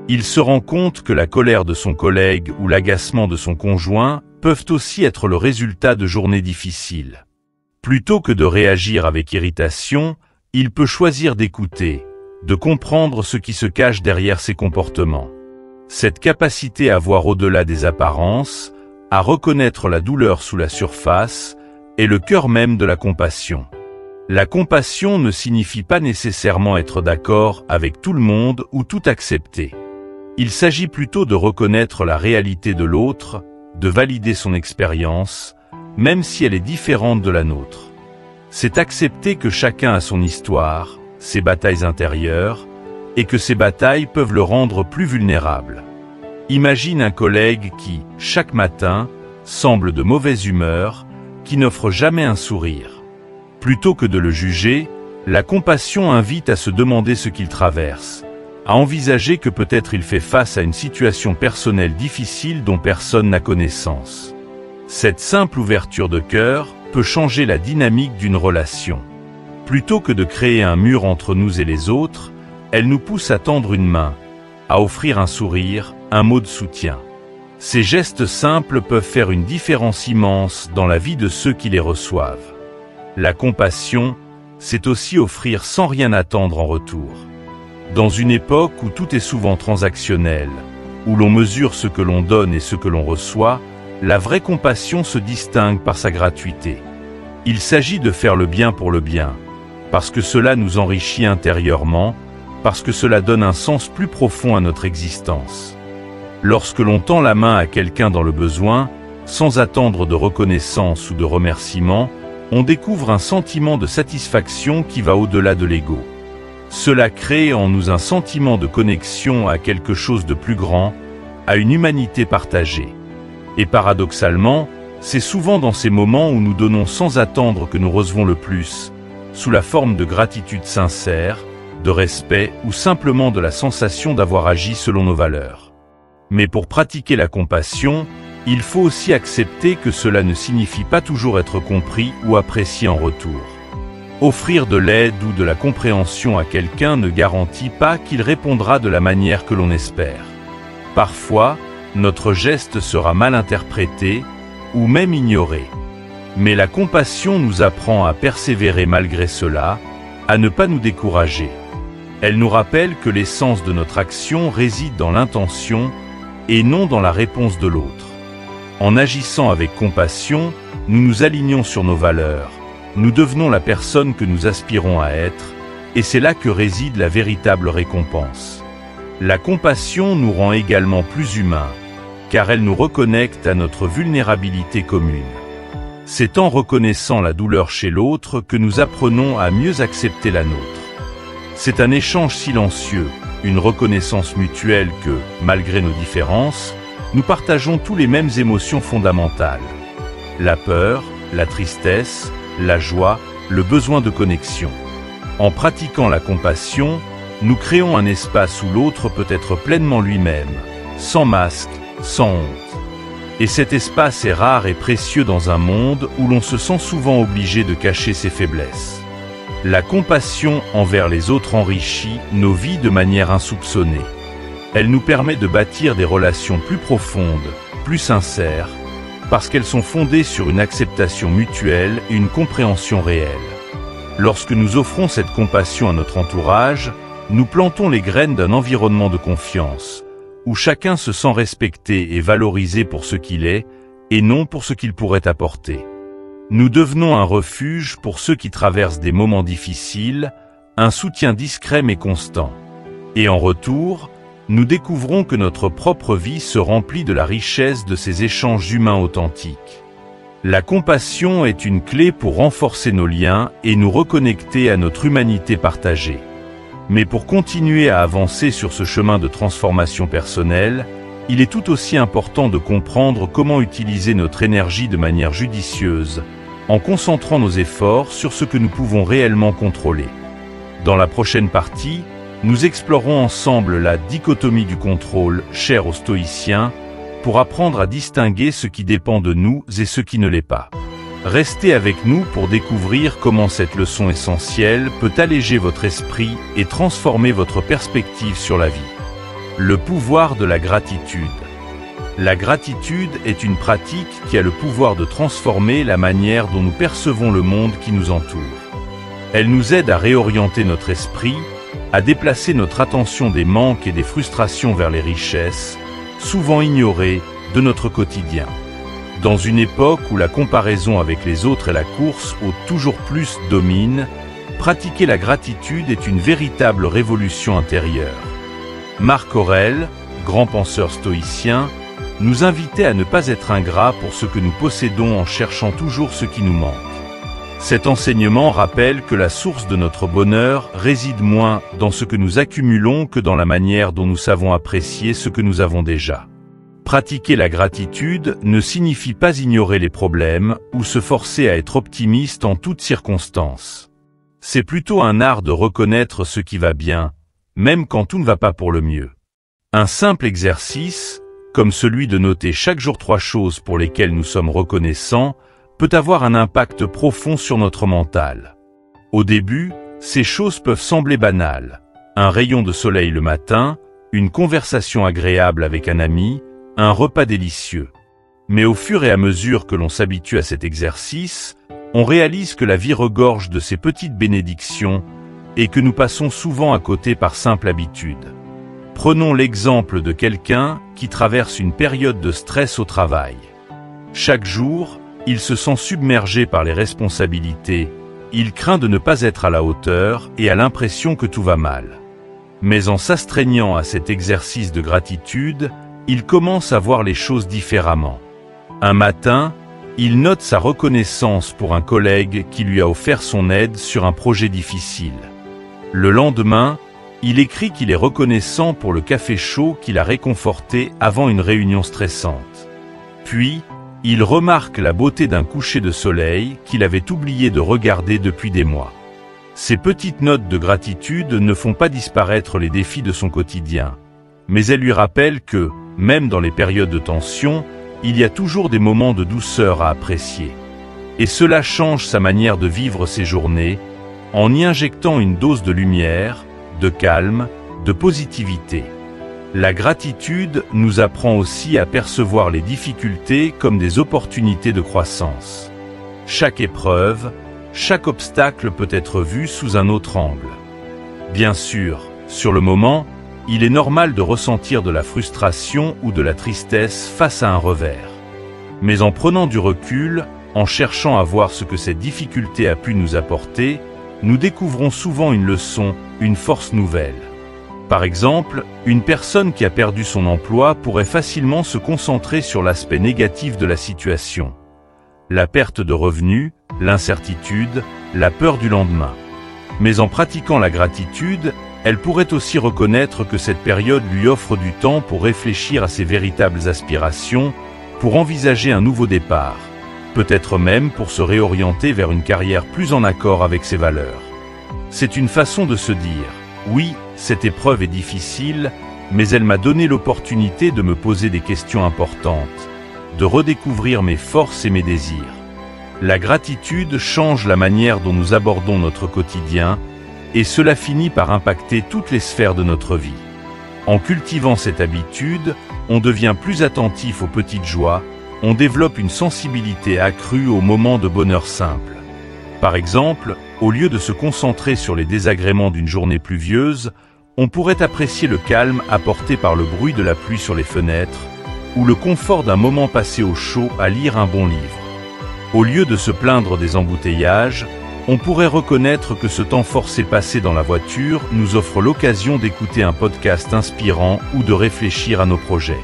Il se rend compte que la colère de son collègue ou l'agacement de son conjoint peuvent aussi être le résultat de journées difficiles. Plutôt que de réagir avec irritation, il peut choisir d'écouter, de comprendre ce qui se cache derrière ses comportements. Cette capacité à voir au-delà des apparences, à reconnaître la douleur sous la surface, est le cœur même de la compassion. La compassion ne signifie pas nécessairement être d'accord avec tout le monde ou tout accepter. Il s'agit plutôt de reconnaître la réalité de l'autre, de valider son expérience, même si elle est différente de la nôtre. C'est accepter que chacun a son histoire, ses batailles intérieures, et que ces batailles peuvent le rendre plus vulnérable. Imagine un collègue qui, chaque matin, semble de mauvaise humeur, qui n'offre jamais un sourire. Plutôt que de le juger, la compassion invite à se demander ce qu'il traverse, à envisager que peut-être il fait face à une situation personnelle difficile dont personne n'a connaissance. Cette simple ouverture de cœur peut changer la dynamique d'une relation. Plutôt que de créer un mur entre nous et les autres, elle nous pousse à tendre une main, à offrir un sourire, un mot de soutien. Ces gestes simples peuvent faire une différence immense dans la vie de ceux qui les reçoivent. La compassion, c'est aussi offrir sans rien attendre en retour. Dans une époque où tout est souvent transactionnel, où l'on mesure ce que l'on donne et ce que l'on reçoit, la vraie compassion se distingue par sa gratuité. Il s'agit de faire le bien pour le bien, parce que cela nous enrichit intérieurement, parce que cela donne un sens plus profond à notre existence. Lorsque l'on tend la main à quelqu'un dans le besoin, sans attendre de reconnaissance ou de remerciement, on découvre un sentiment de satisfaction qui va au-delà de l'ego. Cela crée en nous un sentiment de connexion à quelque chose de plus grand, à une humanité partagée. Et paradoxalement, c'est souvent dans ces moments où nous donnons sans attendre que nous recevons le plus, sous la forme de gratitude sincère, de respect ou simplement de la sensation d'avoir agi selon nos valeurs. Mais pour pratiquer la compassion, il faut aussi accepter que cela ne signifie pas toujours être compris ou apprécié en retour. Offrir de l'aide ou de la compréhension à quelqu'un ne garantit pas qu'il répondra de la manière que l'on espère. Parfois, notre geste sera mal interprété ou même ignoré. Mais la compassion nous apprend à persévérer malgré cela, à ne pas nous décourager. Elle nous rappelle que l'essence de notre action réside dans l'intention et non dans la réponse de l'autre. En agissant avec compassion, nous nous alignons sur nos valeurs, nous devenons la personne que nous aspirons à être, et c'est là que réside la véritable récompense. La compassion nous rend également plus humains, car elle nous reconnecte à notre vulnérabilité commune. C'est en reconnaissant la douleur chez l'autre que nous apprenons à mieux accepter la nôtre. C'est un échange silencieux, une reconnaissance mutuelle que, malgré nos différences, nous partageons tous les mêmes émotions fondamentales. La peur, la tristesse, la joie, le besoin de connexion. En pratiquant la compassion, nous créons un espace où l'autre peut être pleinement lui-même, sans masque, sans honte. Et cet espace est rare et précieux dans un monde où l'on se sent souvent obligé de cacher ses faiblesses. La compassion envers les autres enrichit nos vies de manière insoupçonnée. Elle nous permet de bâtir des relations plus profondes, plus sincères, parce qu'elles sont fondées sur une acceptation mutuelle et une compréhension réelle. Lorsque nous offrons cette compassion à notre entourage, nous plantons les graines d'un environnement de confiance, où chacun se sent respecté et valorisé pour ce qu'il est, et non pour ce qu'il pourrait apporter. Nous devenons un refuge pour ceux qui traversent des moments difficiles, un soutien discret mais constant. Et en retour, nous découvrons que notre propre vie se remplit de la richesse de ces échanges humains authentiques. La compassion est une clé pour renforcer nos liens et nous reconnecter à notre humanité partagée. Mais pour continuer à avancer sur ce chemin de transformation personnelle, il est tout aussi important de comprendre comment utiliser notre énergie de manière judicieuse, en concentrant nos efforts sur ce que nous pouvons réellement contrôler. Dans la prochaine partie, nous explorons ensemble la dichotomie du contrôle, chère aux stoïciens, pour apprendre à distinguer ce qui dépend de nous et ce qui ne l'est pas. Restez avec nous pour découvrir comment cette leçon essentielle peut alléger votre esprit et transformer votre perspective sur la vie. Le pouvoir de la gratitude. La gratitude est une pratique qui a le pouvoir de transformer la manière dont nous percevons le monde qui nous entoure. Elle nous aide à réorienter notre esprit, à déplacer notre attention des manques et des frustrations vers les richesses, souvent ignorées, de notre quotidien. Dans une époque où la comparaison avec les autres et la course au toujours plus domine, pratiquer la gratitude est une véritable révolution intérieure. Marc Aurèle, grand penseur stoïcien, nous invitait à ne pas être ingrats pour ce que nous possédons en cherchant toujours ce qui nous manque. Cet enseignement rappelle que la source de notre bonheur réside moins dans ce que nous accumulons que dans la manière dont nous savons apprécier ce que nous avons déjà. Pratiquer la gratitude ne signifie pas ignorer les problèmes ou se forcer à être optimiste en toutes circonstances. C'est plutôt un art de reconnaître ce qui va bien, même quand tout ne va pas pour le mieux. Un simple exercice, comme celui de noter chaque jour 3 choses pour lesquelles nous sommes reconnaissants, peut avoir un impact profond sur notre mental. Au début, ces choses peuvent sembler banales. Un rayon de soleil le matin, une conversation agréable avec un ami, un repas délicieux. Mais au fur et à mesure que l'on s'habitue à cet exercice, on réalise que la vie regorge de ces petites bénédictions et que nous passons souvent à côté par simple habitude. Prenons l'exemple de quelqu'un qui traverse une période de stress au travail. Chaque jour, il se sent submergé par les responsabilités, il craint de ne pas être à la hauteur et a l'impression que tout va mal. Mais en s'astreignant à cet exercice de gratitude, il commence à voir les choses différemment. Un matin, il note sa reconnaissance pour un collègue qui lui a offert son aide sur un projet difficile. Le lendemain, il écrit qu'il est reconnaissant pour le café chaud qu'il a réconforté avant une réunion stressante. Puis, il remarque la beauté d'un coucher de soleil qu'il avait oublié de regarder depuis des mois. Ces petites notes de gratitude ne font pas disparaître les défis de son quotidien, mais elles lui rappellent que, même dans les périodes de tension, il y a toujours des moments de douceur à apprécier. Et cela change sa manière de vivre ses journées, en y injectant une dose de lumière, de calme, de positivité. La gratitude nous apprend aussi à percevoir les difficultés comme des opportunités de croissance. Chaque épreuve, chaque obstacle peut être vu sous un autre angle. Bien sûr, sur le moment, il est normal de ressentir de la frustration ou de la tristesse face à un revers. Mais en prenant du recul, en cherchant à voir ce que cette difficulté a pu nous apporter, nous découvrons souvent une leçon, une force nouvelle. Par exemple, une personne qui a perdu son emploi pourrait facilement se concentrer sur l'aspect négatif de la situation. La perte de revenus, l'incertitude, la peur du lendemain. Mais en pratiquant la gratitude, elle pourrait aussi reconnaître que cette période lui offre du temps pour réfléchir à ses véritables aspirations, pour envisager un nouveau départ, peut-être même pour se réorienter vers une carrière plus en accord avec ses valeurs. C'est une façon de se dire, oui, cette épreuve est difficile, mais elle m'a donné l'opportunité de me poser des questions importantes, de redécouvrir mes forces et mes désirs. La gratitude change la manière dont nous abordons notre quotidien, et cela finit par impacter toutes les sphères de notre vie. En cultivant cette habitude, on devient plus attentif aux petites joies, on développe une sensibilité accrue aux moments de bonheur simple. Par exemple, au lieu de se concentrer sur les désagréments d'une journée pluvieuse, on pourrait apprécier le calme apporté par le bruit de la pluie sur les fenêtres, ou le confort d'un moment passé au chaud à lire un bon livre. Au lieu de se plaindre des embouteillages, on pourrait reconnaître que ce temps forcé passé dans la voiture nous offre l'occasion d'écouter un podcast inspirant ou de réfléchir à nos projets.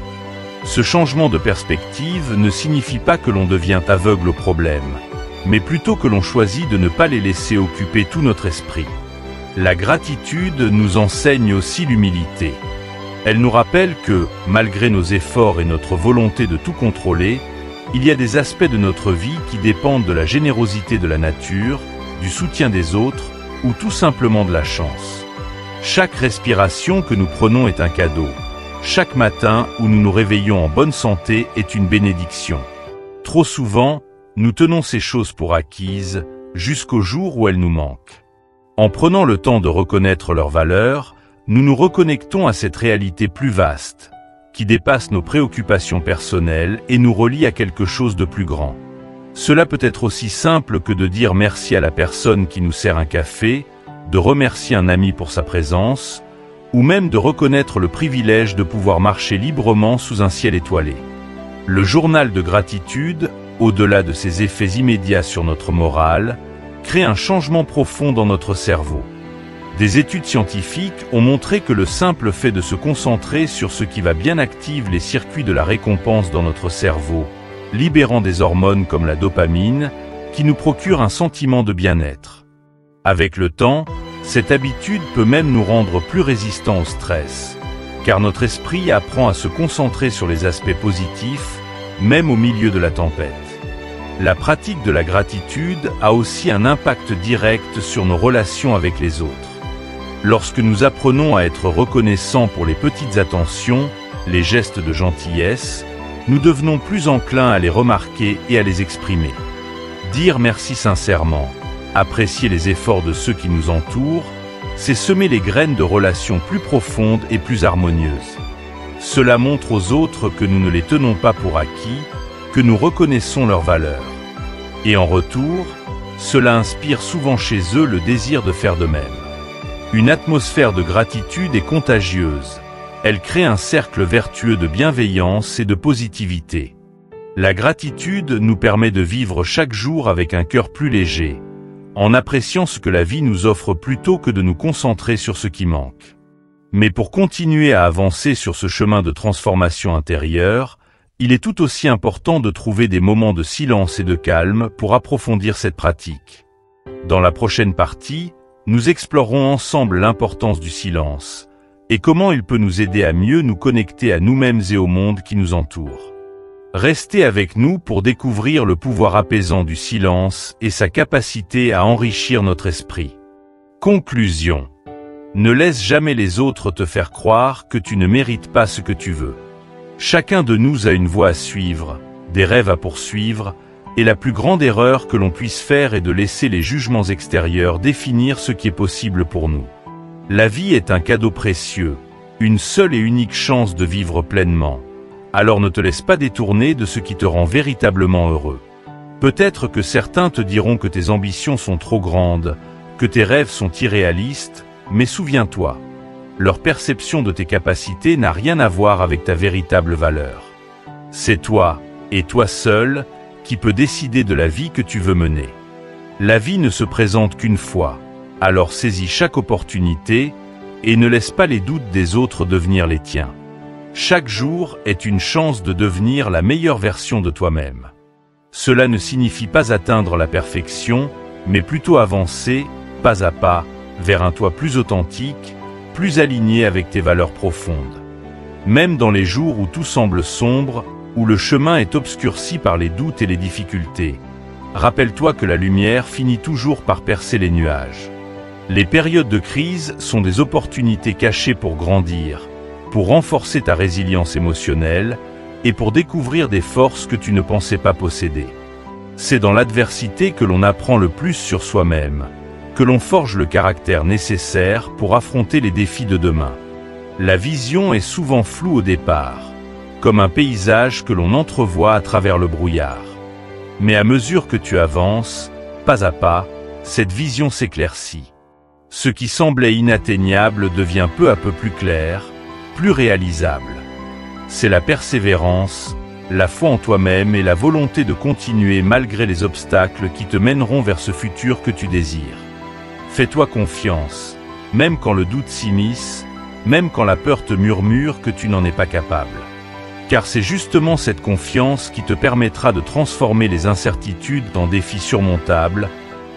Ce changement de perspective ne signifie pas que l'on devient aveugle aux problèmes, mais plutôt que l'on choisit de ne pas les laisser occuper tout notre esprit. La gratitude nous enseigne aussi l'humilité. Elle nous rappelle que, malgré nos efforts et notre volonté de tout contrôler, il y a des aspects de notre vie qui dépendent de la générosité de la nature, du soutien des autres ou tout simplement de la chance. Chaque respiration que nous prenons est un cadeau. Chaque matin où nous nous réveillons en bonne santé est une bénédiction. Trop souvent, nous tenons ces choses pour acquises jusqu'au jour où elles nous manquent. En prenant le temps de reconnaître leur valeur, nous nous reconnectons à cette réalité plus vaste, qui dépasse nos préoccupations personnelles et nous relie à quelque chose de plus grand. Cela peut être aussi simple que de dire merci à la personne qui nous sert un café, de remercier un ami pour sa présence, ou même de reconnaître le privilège de pouvoir marcher librement sous un ciel étoilé. Le journal de gratitude, au-delà de ses effets immédiats sur notre morale, crée un changement profond dans notre cerveau. Des études scientifiques ont montré que le simple fait de se concentrer sur ce qui va bien active les circuits de la récompense dans notre cerveau, libérant des hormones comme la dopamine, qui nous procurent un sentiment de bien-être. Avec le temps, cette habitude peut même nous rendre plus résistants au stress, car notre esprit apprend à se concentrer sur les aspects positifs, même au milieu de la tempête. La pratique de la gratitude a aussi un impact direct sur nos relations avec les autres. Lorsque nous apprenons à être reconnaissants pour les petites attentions, les gestes de gentillesse, nous devenons plus enclins à les remarquer et à les exprimer. Dire merci sincèrement, apprécier les efforts de ceux qui nous entourent, c'est semer les graines de relations plus profondes et plus harmonieuses. Cela montre aux autres que nous ne les tenons pas pour acquis, que nous reconnaissons leur valeur. Et en retour, cela inspire souvent chez eux le désir de faire de même. Une atmosphère de gratitude est contagieuse. Elle crée un cercle vertueux de bienveillance et de positivité. La gratitude nous permet de vivre chaque jour avec un cœur plus léger, en appréciant ce que la vie nous offre plutôt que de nous concentrer sur ce qui manque. Mais pour continuer à avancer sur ce chemin de transformation intérieure, il est tout aussi important de trouver des moments de silence et de calme pour approfondir cette pratique. Dans la prochaine partie, nous explorerons ensemble l'importance du silence et comment il peut nous aider à mieux nous connecter à nous-mêmes et au monde qui nous entoure. Restez avec nous pour découvrir le pouvoir apaisant du silence et sa capacité à enrichir notre esprit. Conclusion. Ne laisse jamais les autres te faire croire que tu ne mérites pas ce que tu veux. Chacun de nous a une voie à suivre, des rêves à poursuivre, et la plus grande erreur que l'on puisse faire est de laisser les jugements extérieurs définir ce qui est possible pour nous. La vie est un cadeau précieux, une seule et unique chance de vivre pleinement. Alors ne te laisse pas détourner de ce qui te rend véritablement heureux. Peut-être que certains te diront que tes ambitions sont trop grandes, que tes rêves sont irréalistes, mais souviens-toi, leur perception de tes capacités n'a rien à voir avec ta véritable valeur. C'est toi, et toi seul, qui peut décider de la vie que tu veux mener. La vie ne se présente qu'une fois, alors saisis chaque opportunité et ne laisse pas les doutes des autres devenir les tiens. Chaque jour est une chance de devenir la meilleure version de toi-même. Cela ne signifie pas atteindre la perfection, mais plutôt avancer, pas à pas, vers un toi plus authentique, plus aligné avec tes valeurs profondes. Même dans les jours où tout semble sombre, où le chemin est obscurci par les doutes et les difficultés, rappelle-toi que la lumière finit toujours par percer les nuages. Les périodes de crise sont des opportunités cachées pour grandir, pour renforcer ta résilience émotionnelle et pour découvrir des forces que tu ne pensais pas posséder. C'est dans l'adversité que l'on apprend le plus sur soi-même, que l'on forge le caractère nécessaire pour affronter les défis de demain. La vision est souvent floue au départ, comme un paysage que l'on entrevoit à travers le brouillard. Mais à mesure que tu avances, pas à pas, cette vision s'éclaircit. Ce qui semblait inatteignable devient peu à peu plus clair, plus réalisable. C'est la persévérance, la foi en toi-même et la volonté de continuer malgré les obstacles qui te mèneront vers ce futur que tu désires. Fais-toi confiance, même quand le doute s'immisce, même quand la peur te murmure que tu n'en es pas capable. Car c'est justement cette confiance qui te permettra de transformer les incertitudes en défis surmontables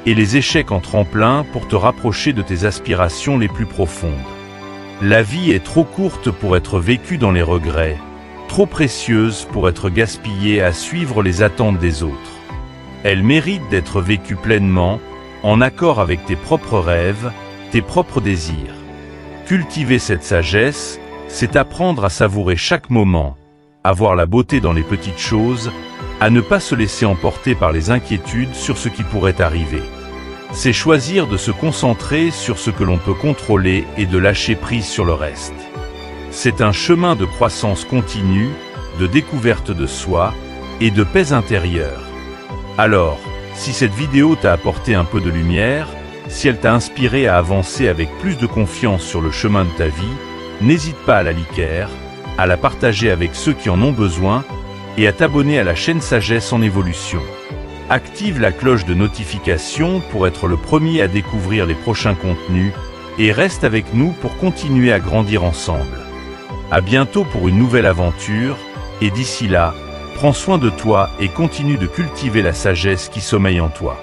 et les échecs en tremplin pour te rapprocher de tes aspirations les plus profondes. La vie est trop courte pour être vécue dans les regrets, trop précieuse pour être gaspillée à suivre les attentes des autres. Elle mérite d'être vécue pleinement, en accord avec tes propres rêves, tes propres désirs. Cultiver cette sagesse, c'est apprendre à savourer chaque moment, à voir la beauté dans les petites choses, à ne pas se laisser emporter par les inquiétudes sur ce qui pourrait arriver. C'est choisir de se concentrer sur ce que l'on peut contrôler et de lâcher prise sur le reste. C'est un chemin de croissance continue, de découverte de soi et de paix intérieure. Alors, si cette vidéo t'a apporté un peu de lumière, si elle t'a inspiré à avancer avec plus de confiance sur le chemin de ta vie, n'hésite pas à la liker, à la partager avec ceux qui en ont besoin et à t'abonner à la chaîne Sagesse en Évolution. Active la cloche de notification pour être le premier à découvrir les prochains contenus et reste avec nous pour continuer à grandir ensemble. À bientôt pour une nouvelle aventure et d'ici là, prends soin de toi et continue de cultiver la sagesse qui sommeille en toi.